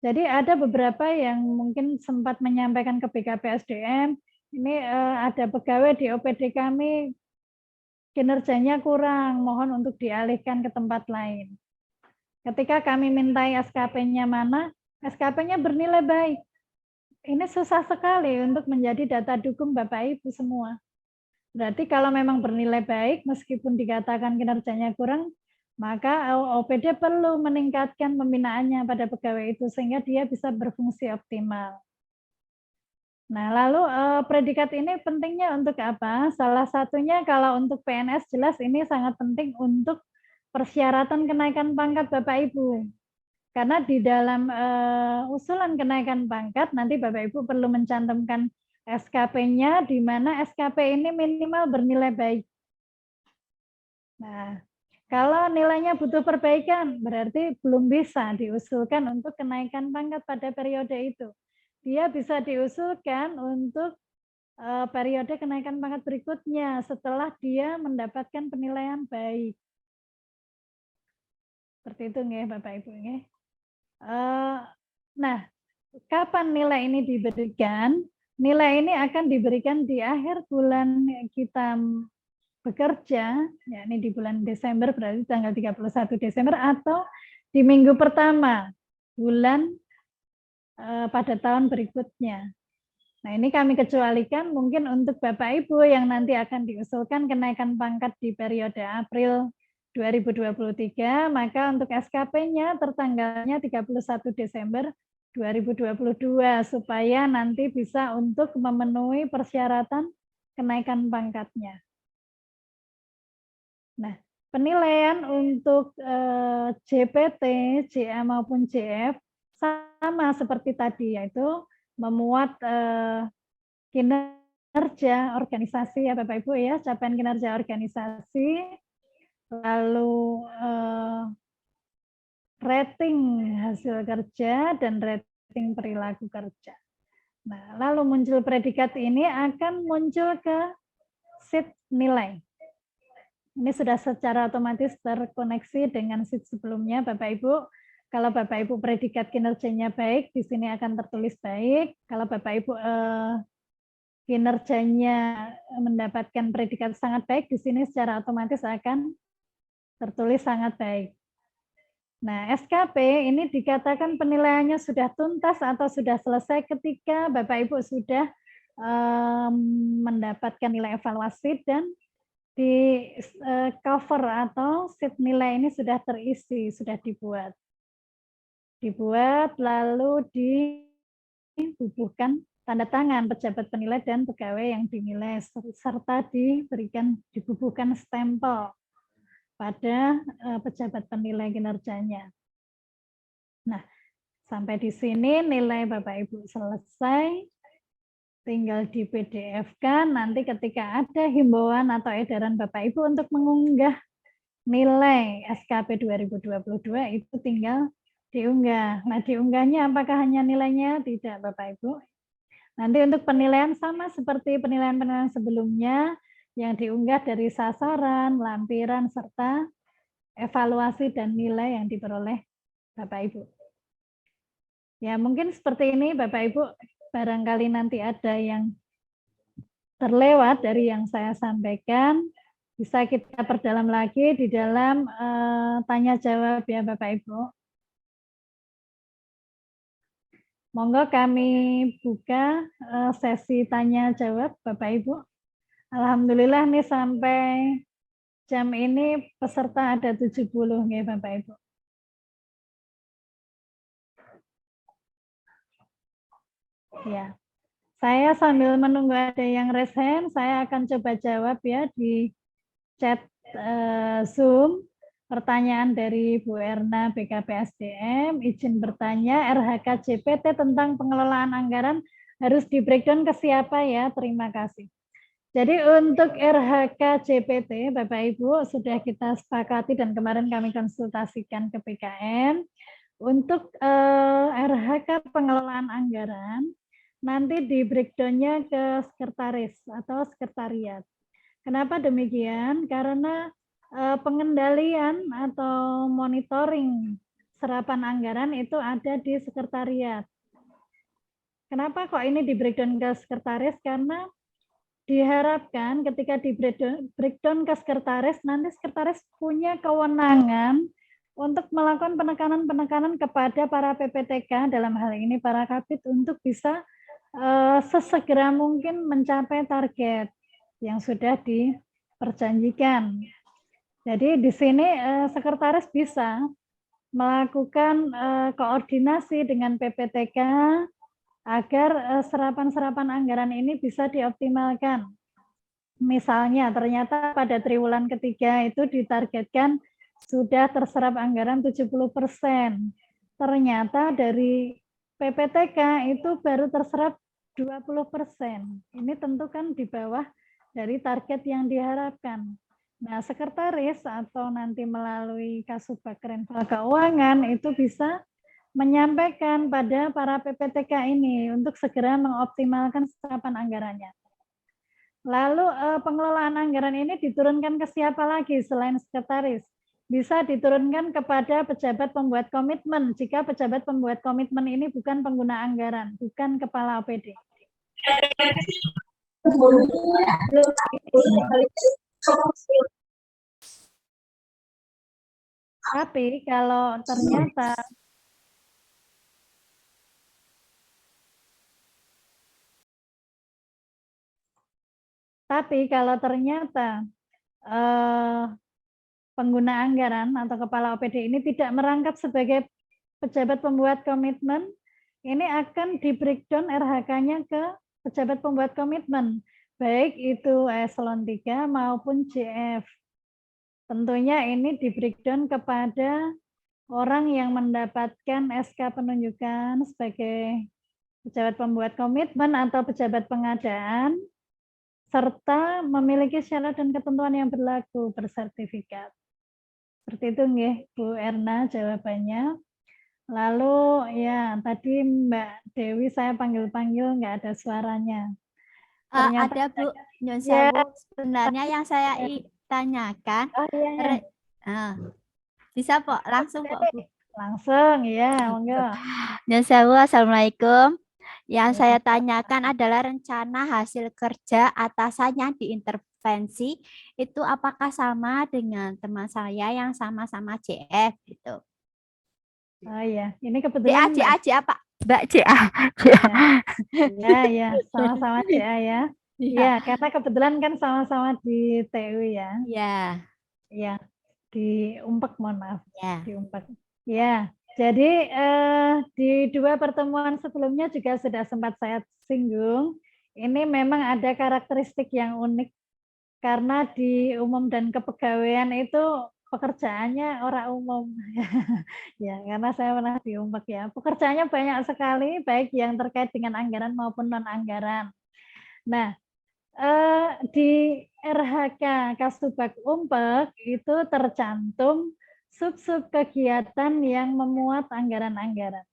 Jadi ada beberapa yang mungkin sempat menyampaikan ke BKPSDM, ini ada pegawai di OPD kami, kinerjanya kurang, mohon untuk dialihkan ke tempat lain. Ketika kami mintai SKP-nya mana, SKP-nya bernilai baik. Ini susah sekali untuk menjadi data dukung Bapak Ibu semua. Berarti kalau memang bernilai baik, meskipun dikatakan kinerjanya kurang, maka OPD perlu meningkatkan pembinaannya pada pegawai itu sehingga dia bisa berfungsi optimal. Nah, lalu predikat ini pentingnya untuk apa? Salah satunya kalau untuk PNS jelas ini sangat penting untuk persyaratan kenaikan pangkat Bapak Ibu. Karena di dalam usulan kenaikan pangkat nanti Bapak Ibu perlu mencantumkan SKP-nya di mana SKP ini minimal bernilai baik. Nah, kalau nilainya butuh perbaikan berarti belum bisa diusulkan untuk kenaikan pangkat pada periode itu. Dia bisa diusulkan untuk periode kenaikan pangkat berikutnya setelah dia mendapatkan penilaian baik. Seperti itu nggih Bapak Ibu nggih. Nah, kapan nilai ini diberikan? Nilai ini akan diberikan di akhir bulan kita bekerja, yakni di bulan Desember, berarti tanggal 31 Desember, atau di minggu pertama bulan pada tahun berikutnya. Nah, ini kami kecualikan mungkin untuk Bapak Ibu yang nanti akan diusulkan kenaikan pangkat di periode April 2023, maka untuk SKP-nya tertanggalnya 31 Desember 2022 supaya nanti bisa untuk memenuhi persyaratan kenaikan pangkatnya. Nah, penilaian untuk JPT, JA maupun JF sama seperti tadi, yaitu memuat kinerja organisasi ya Bapak Ibu ya, capaian kinerja organisasi, lalu rating hasil kerja dan rating perilaku kerja. Nah, lalu muncul predikat ini akan muncul ke sheet nilai. Ini sudah secara otomatis terkoneksi dengan sheet sebelumnya Bapak Ibu. Kalau Bapak Ibu predikat kinerjanya baik, di sini akan tertulis baik. Kalau Bapak Ibu kinerjanya mendapatkan predikat sangat baik, di sini secara otomatis akan tertulis sangat baik. Nah, SKP ini dikatakan penilaiannya sudah tuntas atau sudah selesai ketika Bapak Ibu sudah mendapatkan nilai evaluasi dan di cover atau sheet nilai ini sudah terisi, sudah dibuat lalu dibubuhkan tanda tangan pejabat penilai dan pegawai yang dinilai serta dibubuhkan stempel pada pejabat penilai kinerjanya. Nah, sampai di sini nilai Bapak Ibu selesai, tinggal di PDF-kan. Nanti ketika ada himbauan atau edaran Bapak Ibu untuk mengunggah nilai SKP 2022 itu tinggal diunggah. Nah, diunggahnya apakah hanya nilainya? Tidak, Bapak Ibu. Nanti untuk penilaian sama seperti penilaian-penilaian sebelumnya yang diunggah dari sasaran, lampiran, serta evaluasi dan nilai yang diperoleh Bapak Ibu. Ya, mungkin seperti ini Bapak Ibu, barangkali nanti ada yang terlewat dari yang saya sampaikan, bisa kita perdalam lagi di dalam tanya jawab ya Bapak Ibu. Monggo kami buka sesi tanya jawab Bapak Ibu. Alhamdulillah nih sampai jam ini peserta ada 70 nih Bapak Ibu. Ya. Saya sambil menunggu ada yang raise hand, saya akan coba jawab ya di chat Zoom. Pertanyaan dari Bu Erna BKPSDM, izin bertanya, RHK JPT tentang pengelolaan anggaran harus di breakdown ke siapa ya? Terima kasih. Jadi untuk RHK JPT, Bapak Ibu sudah kita sepakati dan kemarin kami konsultasikan ke PKN. Untuk RHK pengelolaan anggaran, nanti di breakdown-nya ke sekretaris atau sekretariat. Kenapa demikian? Karena pengendalian atau monitoring serapan anggaran itu ada di sekretariat. Kenapa kok ini di breakdown ke sekretaris? Karena diharapkan ketika di breakdown ke sekretaris, nanti sekretaris punya kewenangan untuk melakukan penekanan-penekanan kepada para PPTK, dalam hal ini para Kabid, untuk bisa sesegera mungkin mencapai target yang sudah diperjanjikan. Jadi di sini sekretaris bisa melakukan koordinasi dengan PPTK agar serapan-serapan anggaran ini bisa dioptimalkan. Misalnya ternyata pada triwulan ketiga itu ditargetkan sudah terserap anggaran 70%. Ternyata dari PPTK itu baru terserap 20%. Ini tentu kan di bawah dari target yang diharapkan. Nah, sekretaris atau nanti melalui Kasubag Renval Keuangan itu bisa menyampaikan pada para PPTK ini untuk segera mengoptimalkan serapan anggarannya. Lalu pengelolaan anggaran ini diturunkan ke siapa lagi selain sekretaris? Bisa diturunkan kepada pejabat pembuat komitmen jika pejabat pembuat komitmen ini bukan pengguna anggaran, bukan kepala OPD. Tapi kalau ternyata pengguna anggaran atau kepala OPD ini tidak merangkap sebagai pejabat pembuat komitmen, ini akan di breakdown RHK-nya ke pejabat pembuat komitmen, baik itu eselon 3 maupun JF. Tentunya ini di breakdown kepada orang yang mendapatkan SK penunjukan sebagai pejabat pembuat komitmen atau pejabat pengadaan, serta memiliki syarat dan ketentuan yang berlaku bersertifikat. Seperti itu nggih, Bu Erna jawabannya. Lalu ya tadi Mbak Dewi saya panggil-panggil nggak ada suaranya. Ternyata ada Bu Nyun ya. Sewu. Sebenarnya yang saya tanyakan, Oh iya. bisa Pak, langsung Pak Bu. Langsung ya, monggo. Nyun Sewu, Assalamualaikum. Yang saya tanyakan adalah rencana hasil kerja atasannya diintervensi itu apakah sama dengan teman saya yang sama-sama JF gitu. Oh iya, ini kebetulan JA apa? Mbak JA. Ya, sama-sama JA ya. Iya, karena kebetulan kan sama-sama di TU ya. Iya. Iya, di Umpek, mohon maaf. Ya. Di Umpek. Ya, jadi di 2 pertemuan sebelumnya juga sudah sempat saya singgung. Ini memang ada karakteristik yang unik karena di umum dan kepegawaian itu pekerjaannya orang umum. Ya, karena saya pernah di Umpek ya. Pekerjaannya banyak sekali, baik yang terkait dengan anggaran maupun non-anggaran. Nah, di RHK Kasubag Umpek itu tercantum sub-sub kegiatan yang memuat anggaran-anggaran.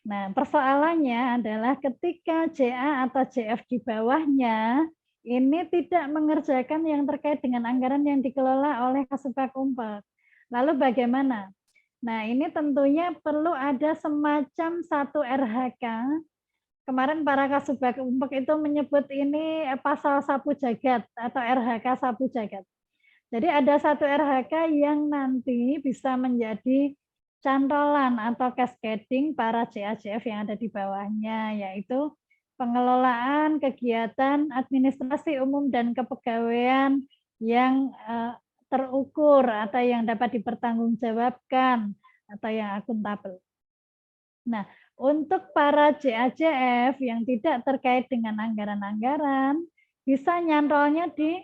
Nah, persoalannya adalah ketika JA atau JF di bawahnya ini tidak mengerjakan yang terkait dengan anggaran yang dikelola oleh Kasubag Umpek. Lalu bagaimana? Nah, ini tentunya perlu ada semacam satu RHK. Kemarin para Kasubag Umpek itu menyebut ini pasal sapu jagat atau RHK sapu jagat. Jadi ada satu RHK yang nanti bisa menjadi cantolan atau cascading para JA-JF yang ada di bawahnya, yaitu pengelolaan kegiatan administrasi umum dan kepegawaian yang terukur atau yang dapat dipertanggungjawabkan atau yang akuntabel. Nah, untuk para JA-JF yang tidak terkait dengan anggaran-anggaran, bisa nyantolnya di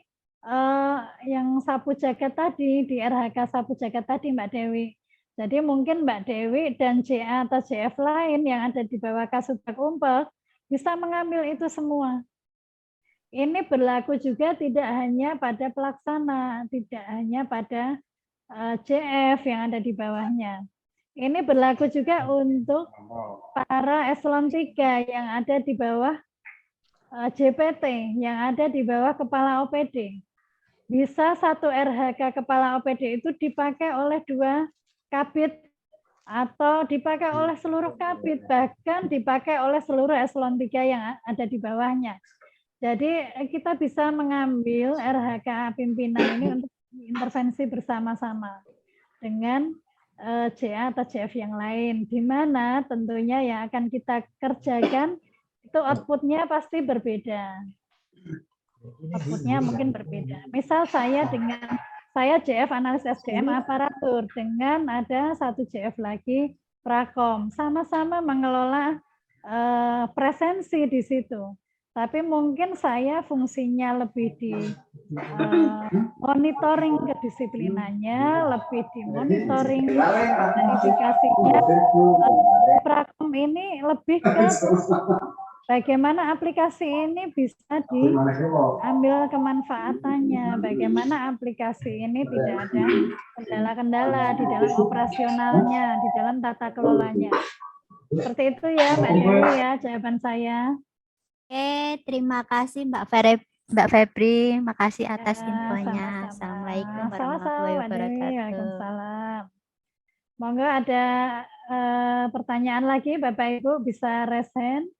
yang sapu jagat tadi, di RHK sapu jagat tadi Mbak Dewi. Jadi mungkin Mbak Dewi dan JA atau JF lain yang ada di bawah Kasubag Umpek bisa mengambil itu semua. Ini berlaku juga tidak hanya pada pelaksana, tidak hanya pada JF yang ada di bawahnya. Ini berlaku juga untuk para eselon 3 yang ada di bawah JPT, yang ada di bawah kepala OPD. Bisa satu RHK kepala OPD itu dipakai oleh 2 kabit atau dipakai oleh seluruh kabit, bahkan dipakai oleh seluruh eselon 3 yang ada di bawahnya. Jadi kita bisa mengambil RHK pimpinan ini untuk intervensi bersama-sama dengan JA atau JF yang lain, di mana tentunya yang akan kita kerjakan itu output-nya pasti berbeda. Output-nya mungkin berbeda. Misal saya JF analis SDM aparatur dengan ada satu JF lagi prakom, sama-sama mengelola presensi di situ. Tapi mungkin saya fungsinya lebih di monitoring kedisiplinannya, lebih di monitoring verifikasinya. Prakom ini lebih ke bagaimana aplikasi ini bisa diambil kemanfaatannya, bagaimana aplikasi ini tidak ada kendala-kendala di dalam operasionalnya, di dalam tata kelolanya. Seperti itu ya Mbak Dewi ya jawaban saya. Oke, terima kasih Mbak Mbak Febri, makasih atas Ya, infonya. sama-sama. Assalamualaikum Sama-sama, warahmatullahi Mbak Dewi. wabarakatuh. Waalaikumsalam. Monggo ada pertanyaan lagi, Bapak Ibu bisa raise hand.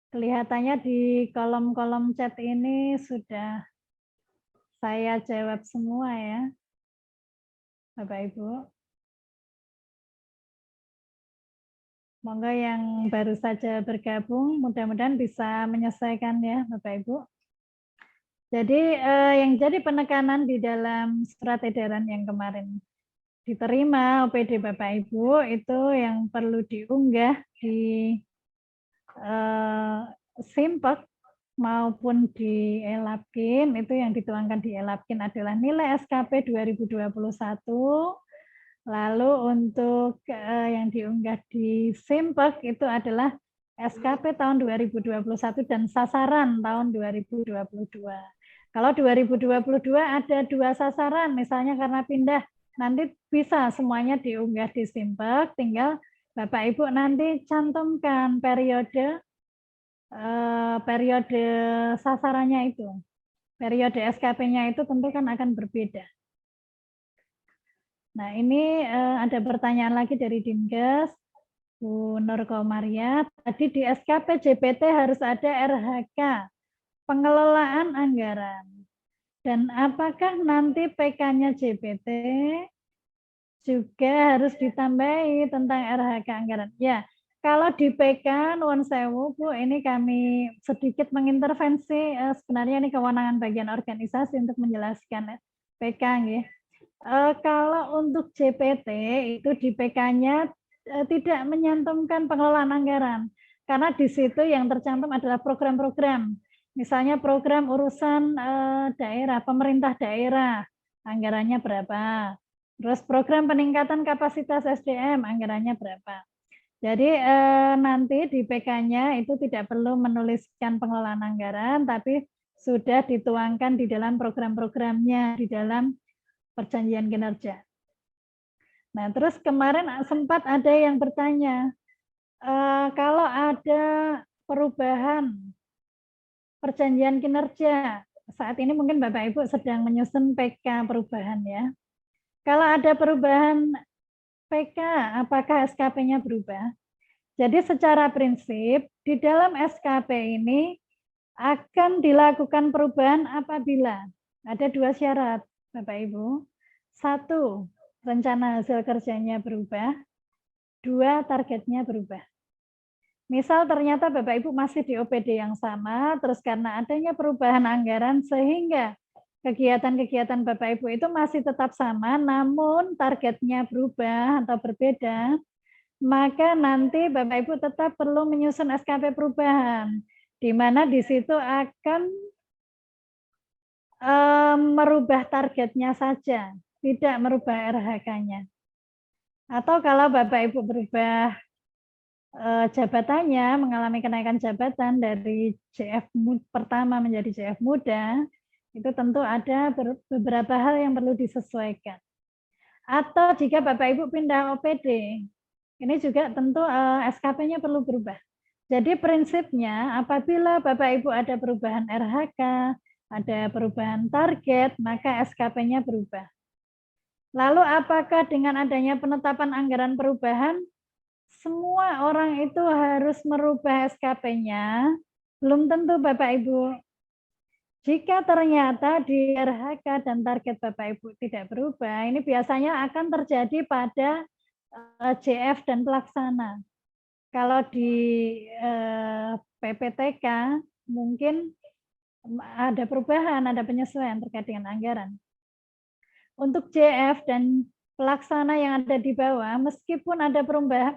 Kelihatannya di kolom-kolom chat ini sudah saya jawab semua ya, Bapak Ibu. Monggo yang baru saja bergabung, mudah-mudahan bisa menyelesaikan ya, Bapak Ibu. Jadi yang jadi penekanan di dalam surat edaran yang kemarin diterima OPD Bapak Ibu itu yang perlu diunggah di Simpek maupun di Elapkin, itu yang dituangkan di Elapkin adalah nilai SKP 2021. Lalu untuk yang diunggah di Simpek itu adalah SKP tahun 2021 dan sasaran tahun 2022. Kalau 2022 ada 2 sasaran, misalnya karena pindah, nanti bisa semuanya diunggah di Simpek, tinggal Bapak Ibu nanti cantumkan periode sasarannya itu. Periode SKP-nya itu tentu kan akan berbeda. Nah, ini ada pertanyaan lagi dari Dinkes, Bu Nur Komaria. Tadi di SKP JPT harus ada RHK, pengelolaan anggaran. Dan apakah nanti PK-nya JPT juga harus ditambahi tentang RHK anggaran? Ya, kalau di PK, nuwun sewu Bu, ini kami sedikit mengintervensi, sebenarnya ini kewenangan bagian organisasi untuk menjelaskan PK. Ya. Kalau untuk JPT itu di PK-nya tidak menyantumkan pengelolaan anggaran, karena di situ yang tercantum adalah program-program, misalnya program urusan daerah, pemerintah daerah, anggarannya berapa, terus program peningkatan kapasitas SDM, anggarannya berapa. Jadi nanti di PK-nya itu tidak perlu menuliskan pengelolaan anggaran, tapi sudah dituangkan di dalam program-programnya, di dalam perjanjian kinerja. Nah, terus kemarin sempat ada yang bertanya, kalau ada perubahan perjanjian kinerja, saat ini mungkin Bapak Ibu sedang menyusun PK perubahan ya. Kalau ada perubahan PK, apakah SKP-nya berubah? Jadi secara prinsip, di dalam SKP ini akan dilakukan perubahan apabila ada 2 syarat, Bapak Ibu. 1, rencana hasil kerjanya berubah. 2, targetnya berubah. Misal ternyata Bapak Ibu masih di OPD yang sama, terus karena adanya perubahan anggaran sehingga kegiatan-kegiatan Bapak Ibu itu masih tetap sama, namun targetnya berubah atau berbeda, maka nanti Bapak Ibu tetap perlu menyusun SKP perubahan, di mana di situ akan merubah targetnya saja, tidak merubah RHK-nya. Atau kalau Bapak Ibu berubah jabatannya, mengalami kenaikan jabatan dari JF pertama menjadi JF muda, itu tentu ada beberapa hal yang perlu disesuaikan. Atau jika Bapak Ibu pindah OPD, ini juga tentu SKP-nya perlu berubah. Jadi prinsipnya apabila Bapak Ibu ada perubahan RHK, ada perubahan target, maka SKP-nya berubah. Lalu apakah dengan adanya penetapan anggaran perubahan, semua orang itu harus merubah SKP-nya? Belum tentu Bapak Ibu. Jika ternyata di RHK dan target Bapak Ibu tidak berubah, ini biasanya akan terjadi pada JF dan pelaksana. Kalau di PPTK mungkin ada perubahan, ada penyesuaian terkait dengan anggaran. Untuk JF dan pelaksana yang ada di bawah, meskipun ada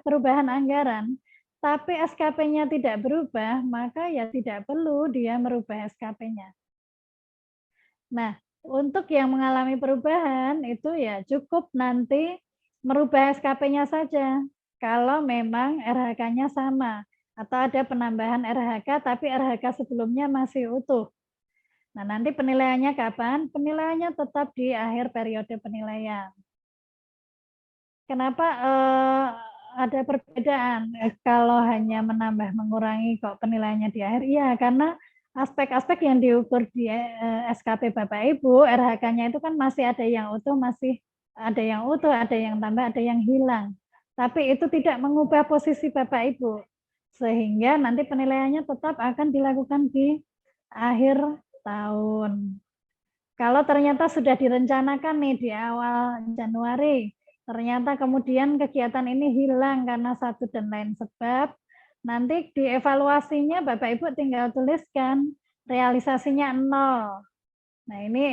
perubahan anggaran, tapi SKP-nya tidak berubah, maka ya tidak perlu dia merubah SKP-nya. Nah, untuk yang mengalami perubahan itu ya cukup nanti merubah SKP-nya saja. Kalau memang RHK-nya sama atau ada penambahan RHK tapi RHK sebelumnya masih utuh. Nah, nanti penilaiannya kapan? Penilaiannya tetap di akhir periode penilaian. Kenapa ada perbedaan. Kalau hanya menambah mengurangi kok penilaiannya di akhir, iya karena aspek-aspek yang diukur di SKP Bapak Ibu, RH-nya itu kan masih ada yang utuh, ada yang tambah, ada yang hilang. Tapi itu tidak mengubah posisi Bapak Ibu, sehingga nanti penilaiannya tetap akan dilakukan di akhir tahun. Kalau ternyata sudah direncanakan nih di awal Januari, ternyata kemudian kegiatan ini hilang karena satu dan lain sebab, nanti dievaluasinya Bapak Ibu tinggal tuliskan realisasinya 0. Nah ini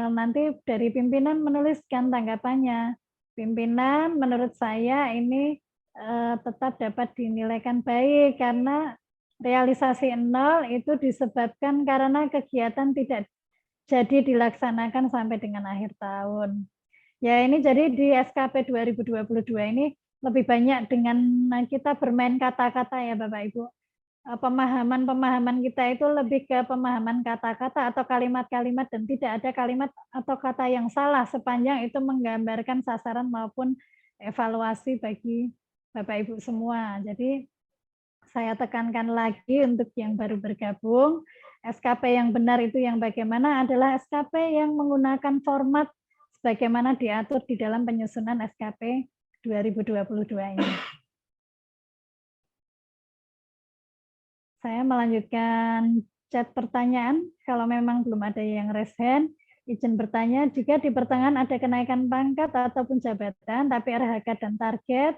nanti dari pimpinan menuliskan tanggapannya. Pimpinan menurut saya ini tetap dapat dinilaikan baik karena realisasi 0 itu disebabkan karena kegiatan tidak jadi dilaksanakan sampai dengan akhir tahun. Ya ini jadi di SKP 2022 ini lebih banyak dengan kita bermain kata-kata ya Bapak Ibu. Pemahaman kita itu lebih ke pemahaman kata-kata atau kalimat-kalimat dan tidak ada kalimat atau kata yang salah sepanjang itu menggambarkan sasaran maupun evaluasi bagi Bapak Ibu semua. Jadi saya tekankan lagi untuk yang baru bergabung, SKP yang benar itu yang bagaimana adalah SKP yang menggunakan format sebagaimana diatur di dalam penyusunan SKP 2022 ini. Saya melanjutkan chat pertanyaan. Kalau memang belum ada yang raise hand, izin bertanya, jika di pertengahan ada kenaikan pangkat ataupun jabatan, tapi RHK dan target,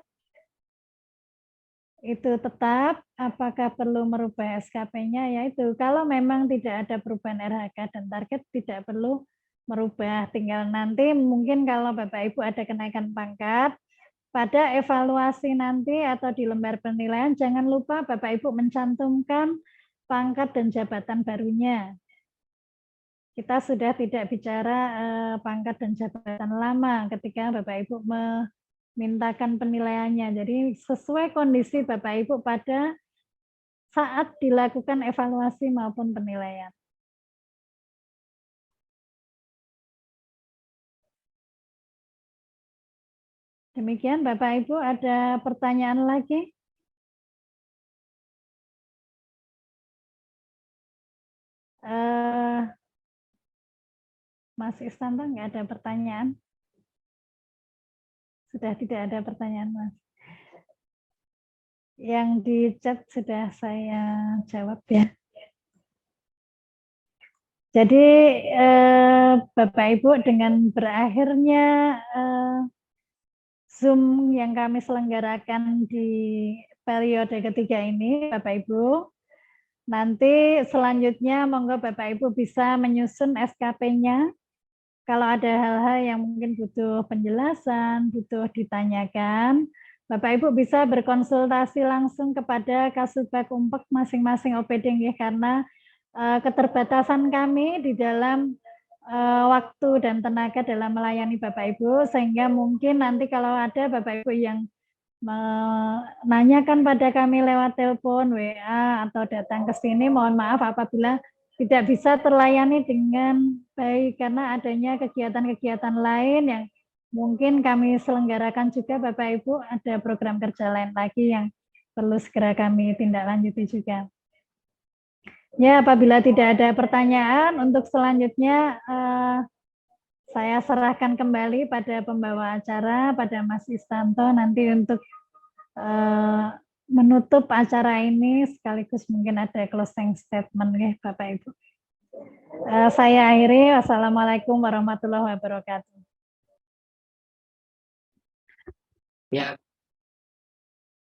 itu tetap, apakah perlu merubah SKP-nya? Yaitu kalau memang tidak ada perubahan RHK dan target, tidak perlu merubah. Tinggal nanti mungkin kalau Bapak Ibu ada kenaikan pangkat, pada evaluasi nanti atau di lembar penilaian, jangan lupa Bapak Ibu mencantumkan pangkat dan jabatan barunya. Kita sudah tidak bicara pangkat dan jabatan lama ketika Bapak Ibu memintakan penilaiannya. Jadi sesuai kondisi Bapak Ibu pada saat dilakukan evaluasi maupun penilaian. Demikian Bapak Ibu, ada pertanyaan lagi? Mas Istanto nggak ada pertanyaan? Sudah tidak ada pertanyaan, Mas. Yang di chat sudah saya jawab ya. Jadi Bapak Ibu dengan berakhirnya Zoom yang kami selenggarakan di periode ketiga ini, Bapak Ibu, nanti selanjutnya monggo Bapak Ibu bisa menyusun SKP-nya. Kalau ada hal-hal yang mungkin butuh penjelasan, butuh ditanyakan, Bapak Ibu bisa berkonsultasi langsung kepada Kasubag Umpek masing-masing OPD karena keterbatasan kami di dalam waktu dan tenaga dalam melayani Bapak Ibu, sehingga mungkin nanti kalau ada Bapak Ibu yang menanyakan pada kami lewat telepon, WA, atau datang ke sini, mohon maaf apabila tidak bisa terlayani dengan baik karena adanya kegiatan-kegiatan lain yang mungkin kami selenggarakan juga Bapak Ibu, ada program kerja lain lagi yang perlu segera kami tindak lanjuti juga. Ya, apabila tidak ada pertanyaan, untuk selanjutnya saya serahkan kembali pada pembawa acara, pada Mas Istanto, nanti untuk menutup acara ini, sekaligus mungkin ada closing statement ya Bapak Ibu. Saya akhiri, wassalamualaikum warahmatullahi wabarakatuh. Ya,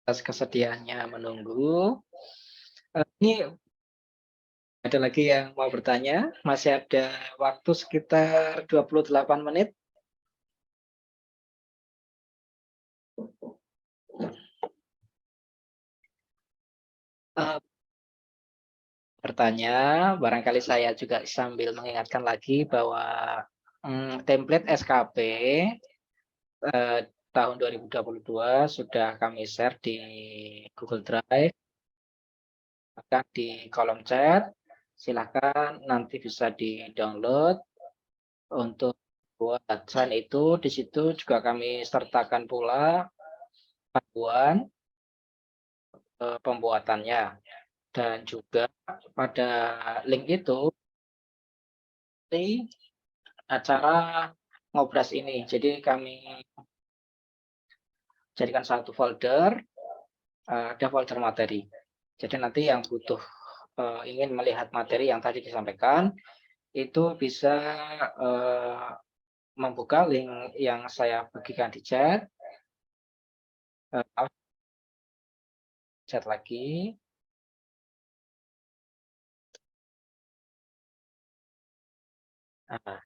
atas kesediaannya menunggu. Ini ada lagi yang mau bertanya? Masih ada waktu sekitar 28 menit. Bertanya, barangkali saya juga sambil mengingatkan lagi bahwa template SKP tahun 2022 sudah kami share di Google Drive, akan di kolom chat. Silakan nanti bisa di-download untuk buat. Selain itu, di situ juga kami sertakan pula panduan pembuatannya, dan juga pada link itu di acara ngobras ini. Jadi kami jadikan satu folder, ada folder materi. Jadi nanti yang butuh ingin melihat materi yang tadi disampaikan itu bisa membuka link yang saya bagikan di chat. Chat lagi. Nah,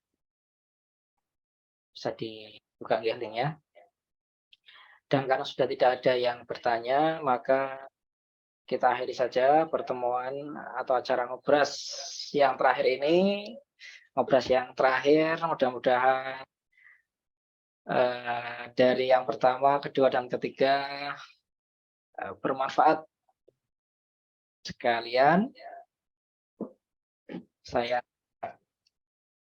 bisa dibuka ya linknya. Dan karena sudah tidak ada yang bertanya, maka kita akhiri saja pertemuan atau acara ngobras yang terakhir ini. Ngobras yang terakhir, mudah-mudahan dari yang pertama, kedua, dan ketiga bermanfaat sekalian. Saya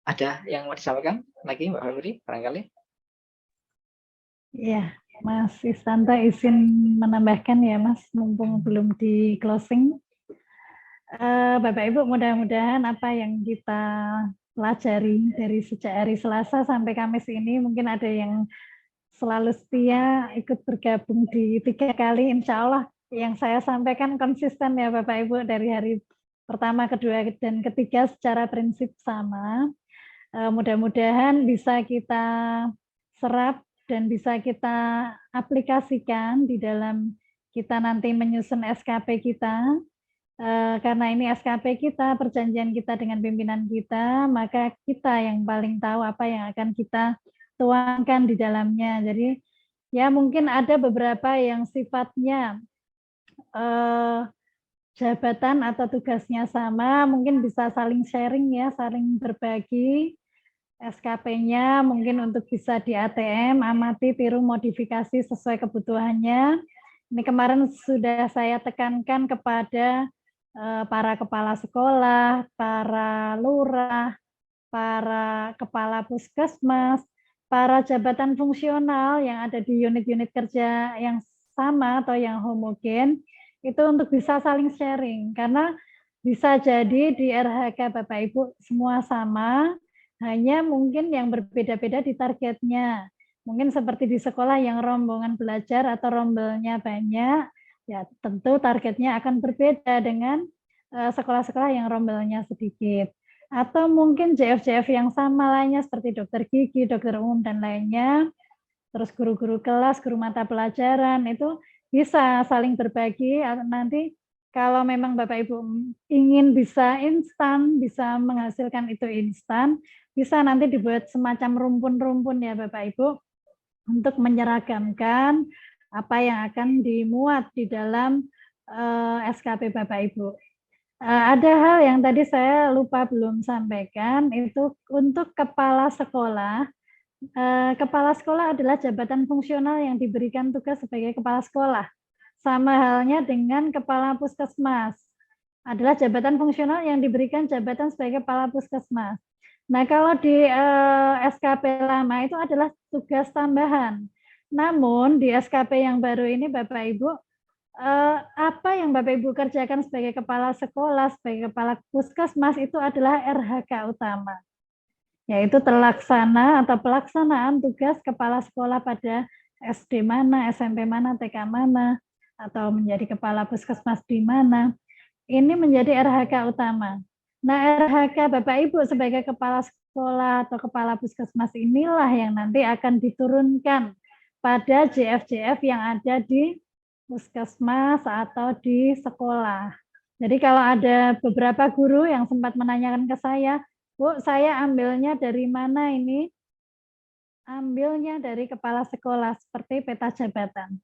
ada yang mau disampaikan lagi, Mbak Febri, barangkali? Ya, Mas Istanto izin menambahkan ya, Mas, mumpung belum di closing. Bapak Ibu, mudah-mudahan apa yang kita pelajari dari sejak hari Selasa sampai Kamis ini, mungkin ada yang selalu setia ikut bergabung di 3 kali, insya Allah yang saya sampaikan konsisten ya Bapak Ibu, dari hari pertama, kedua, dan ketiga secara prinsip sama. Mudah-mudahan bisa kita serap dan bisa kita aplikasikan di dalam kita nanti menyusun SKP kita. Karena ini SKP kita, perjanjian kita dengan pimpinan kita, maka kita yang paling tahu apa yang akan kita tuangkan di dalamnya. Jadi ya mungkin ada beberapa yang sifatnya jabatan atau tugasnya sama, mungkin bisa saling sharing ya, saling berbagi. SKP-nya mungkin untuk bisa di ATM, amati, tiru, modifikasi sesuai kebutuhannya. Ini kemarin sudah saya tekankan kepada para kepala sekolah, para lurah, para kepala puskesmas, para jabatan fungsional yang ada di unit-unit kerja yang sama atau yang homogen, itu untuk bisa saling sharing. Karena bisa jadi di RHK Bapak Ibu semua sama, hanya mungkin yang berbeda-beda di targetnya. Mungkin seperti di sekolah yang rombongan belajar atau rombelnya banyak, ya tentu targetnya akan berbeda dengan sekolah-sekolah yang rombelnya sedikit. Atau mungkin JF-JF yang sama lainnya seperti dokter gigi, dokter umum, dan lainnya. Terus guru-guru kelas, guru mata pelajaran, itu bisa saling berbagi. Nanti kalau memang Bapak Ibu ingin bisa instan, bisa menghasilkan itu instan, bisa nanti dibuat semacam rumpun-rumpun ya Bapak Ibu, untuk menyeragamkan apa yang akan dimuat di dalam SKP Bapak Ibu. Ada hal yang tadi saya lupa belum sampaikan, itu untuk kepala sekolah. Kepala sekolah adalah jabatan fungsional yang diberikan tugas sebagai kepala sekolah. Sama halnya dengan kepala puskesmas. Adalah jabatan fungsional yang diberikan jabatan sebagai kepala puskesmas. Nah, kalau di SKP lama itu adalah tugas tambahan. Namun di SKP yang baru ini Bapak Ibu, apa yang Bapak Ibu kerjakan sebagai kepala sekolah, sebagai kepala puskesmas itu adalah RHK utama. Yaitu terlaksana atau pelaksanaan tugas kepala sekolah pada SD mana, SMP mana, TK mana, atau menjadi kepala puskesmas di mana. Ini menjadi RHK utama. Nah, RHK Bapak Ibu sebagai kepala sekolah atau kepala puskesmas inilah yang nanti akan diturunkan pada JF-JF yang ada di puskesmas atau di sekolah. Jadi kalau ada beberapa guru yang sempat menanyakan ke saya, Bu, saya ambilnya dari mana ini? Ambilnya dari kepala sekolah seperti peta jabatan.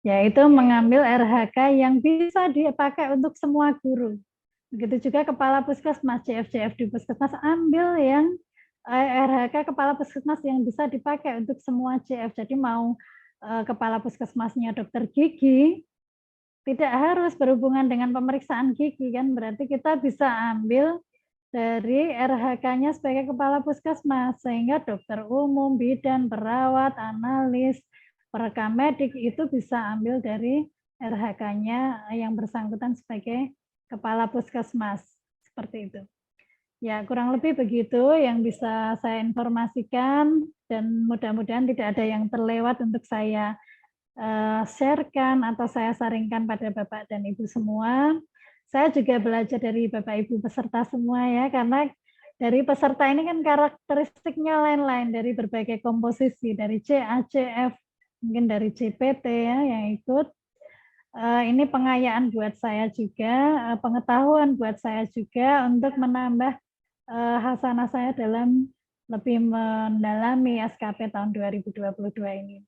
Yaitu mengambil RHK yang bisa dipakai untuk semua guru. Begitu juga kepala puskesmas, JF-JF di puskesmas, ambil yang RHK kepala puskesmas yang bisa dipakai untuk semua JF. Jadi mau kepala puskesmasnya dokter gigi, tidak harus berhubungan dengan pemeriksaan gigi, kan berarti kita bisa ambil dari RHK-nya sebagai kepala puskesmas, sehingga dokter umum, bidan, perawat, analis, perekam medik itu bisa ambil dari RHK-nya yang bersangkutan sebagai kepala puskesmas, seperti itu. Ya, kurang lebih begitu yang bisa saya informasikan, dan mudah-mudahan tidak ada yang terlewat untuk saya sharekan atau saya saringkan pada Bapak dan Ibu semua. Saya juga belajar dari Bapak Ibu peserta semua ya, karena dari peserta ini kan karakteristiknya lain-lain, dari berbagai komposisi, dari C, A, C, F, mungkin dari CPT ya yang ikut. Ini pengayaan buat saya juga, pengetahuan buat saya juga untuk menambah hasanah saya dalam lebih mendalami SKP tahun 2022 ini.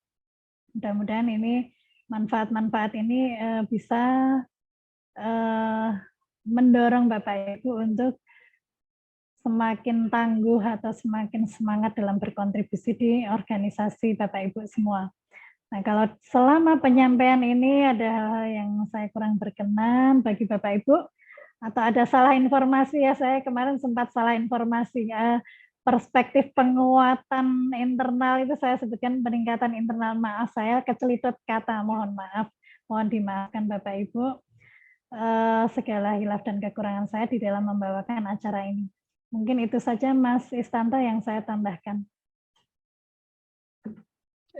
Mudah-mudahan ini manfaat-manfaat ini bisa mendorong Bapak Ibu untuk semakin tangguh atau semakin semangat dalam berkontribusi di organisasi Bapak Ibu semua. Nah, kalau selama penyampaian ini ada hal-hal yang saya kurang berkenan bagi Bapak Ibu, atau ada salah informasi ya, saya kemarin sempat salah informasi ya, perspektif penguatan internal itu saya sebutkan peningkatan internal, maaf saya kecelitut kata, mohon maaf, mohon dimaafkan Bapak Ibu segala hilaf dan kekurangan saya di dalam membawakan acara ini. Mungkin itu saja Mas Istanto yang saya tambahkan.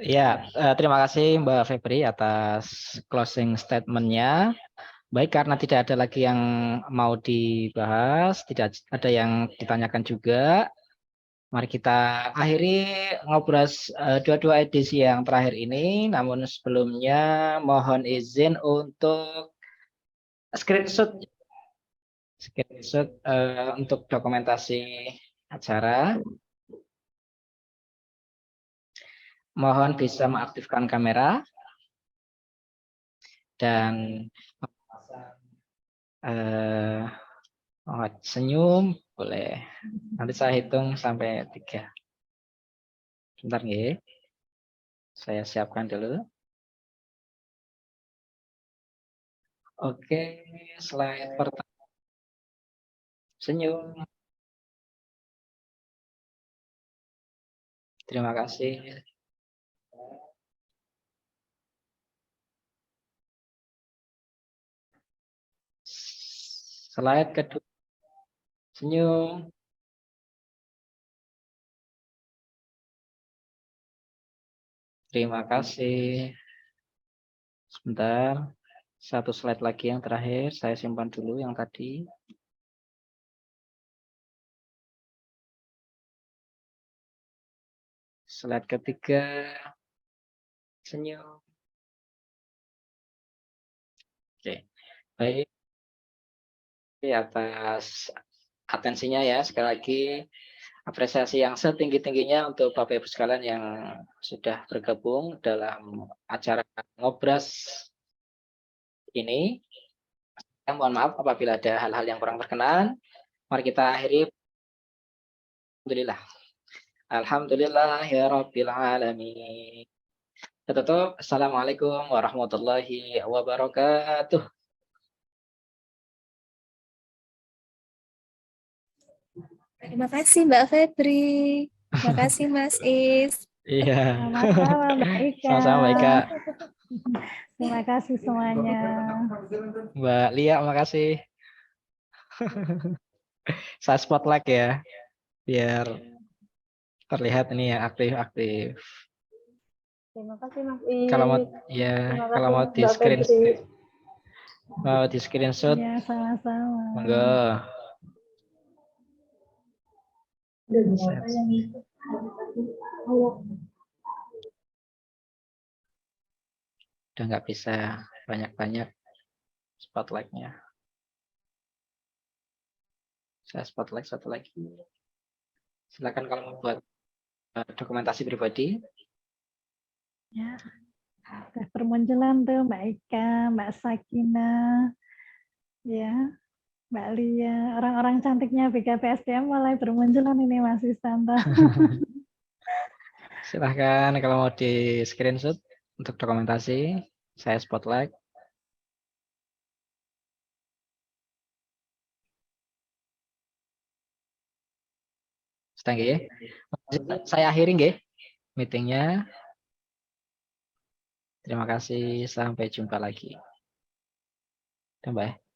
Ya, terima kasih Mbak Febri atas closing statement-nya. Baik, karena tidak ada lagi yang mau dibahas, tidak ada yang ditanyakan juga. Mari kita akhiri ngobrol dua-dua edisi yang terakhir ini. Namun sebelumnya mohon izin untuk screenshot untuk dokumentasi acara. Mohon bisa mengaktifkan kamera dan senyum boleh. Nanti saya hitung sampai 3. Sebentar nggih. Saya siapkan dulu. Oke, slide pertama. Senyum. Terima kasih. Slide kedua. Senyum. Terima kasih. Sebentar. Satu slide lagi yang terakhir. Saya simpan dulu yang tadi. Slide ketiga. Senyum. Oke. Baik. Atas atensinya ya, sekali lagi apresiasi yang setinggi-tingginya untuk Bapak Ibu sekalian yang sudah bergabung dalam acara ngobras ini. Mohon maaf apabila ada hal-hal yang kurang berkenan. Mari kita akhiri. Alhamdulillah. Alhamdulillahirabbil alamin. Tutup. Assalamualaikum warahmatullahi wabarakatuh. Terima kasih Mbak Febri. Terima kasih Mas Is. Iya. Sama-sama Mbak Ika. Sama-sama Mbak Ika. Terima kasih semuanya. Mbak Lia, makasih. Saya spotlight ya, biar terlihat ini yang aktif-aktif. Terima kasih Mas Is. Kalau mau di screenshot, Ya, sama-sama. monggo. Udah nggak bisa banyak-banyak spotlightnya. Saya spotlight satu lagi. Silakan kalau mau buat dokumentasi pribadi. Ya, udah bermunculan tuh Mbak Ika, Mbak Sakina, ya, Mbak Lia, orang-orang cantiknya BKPSDM mulai bermunculan ini Mas Istanto. Silahkan kalau mau di screenshot untuk dokumentasi, saya spotlight. Saya akhiri nggih meetingnya. Terima kasih. Sampai jumpa lagi. Mbak.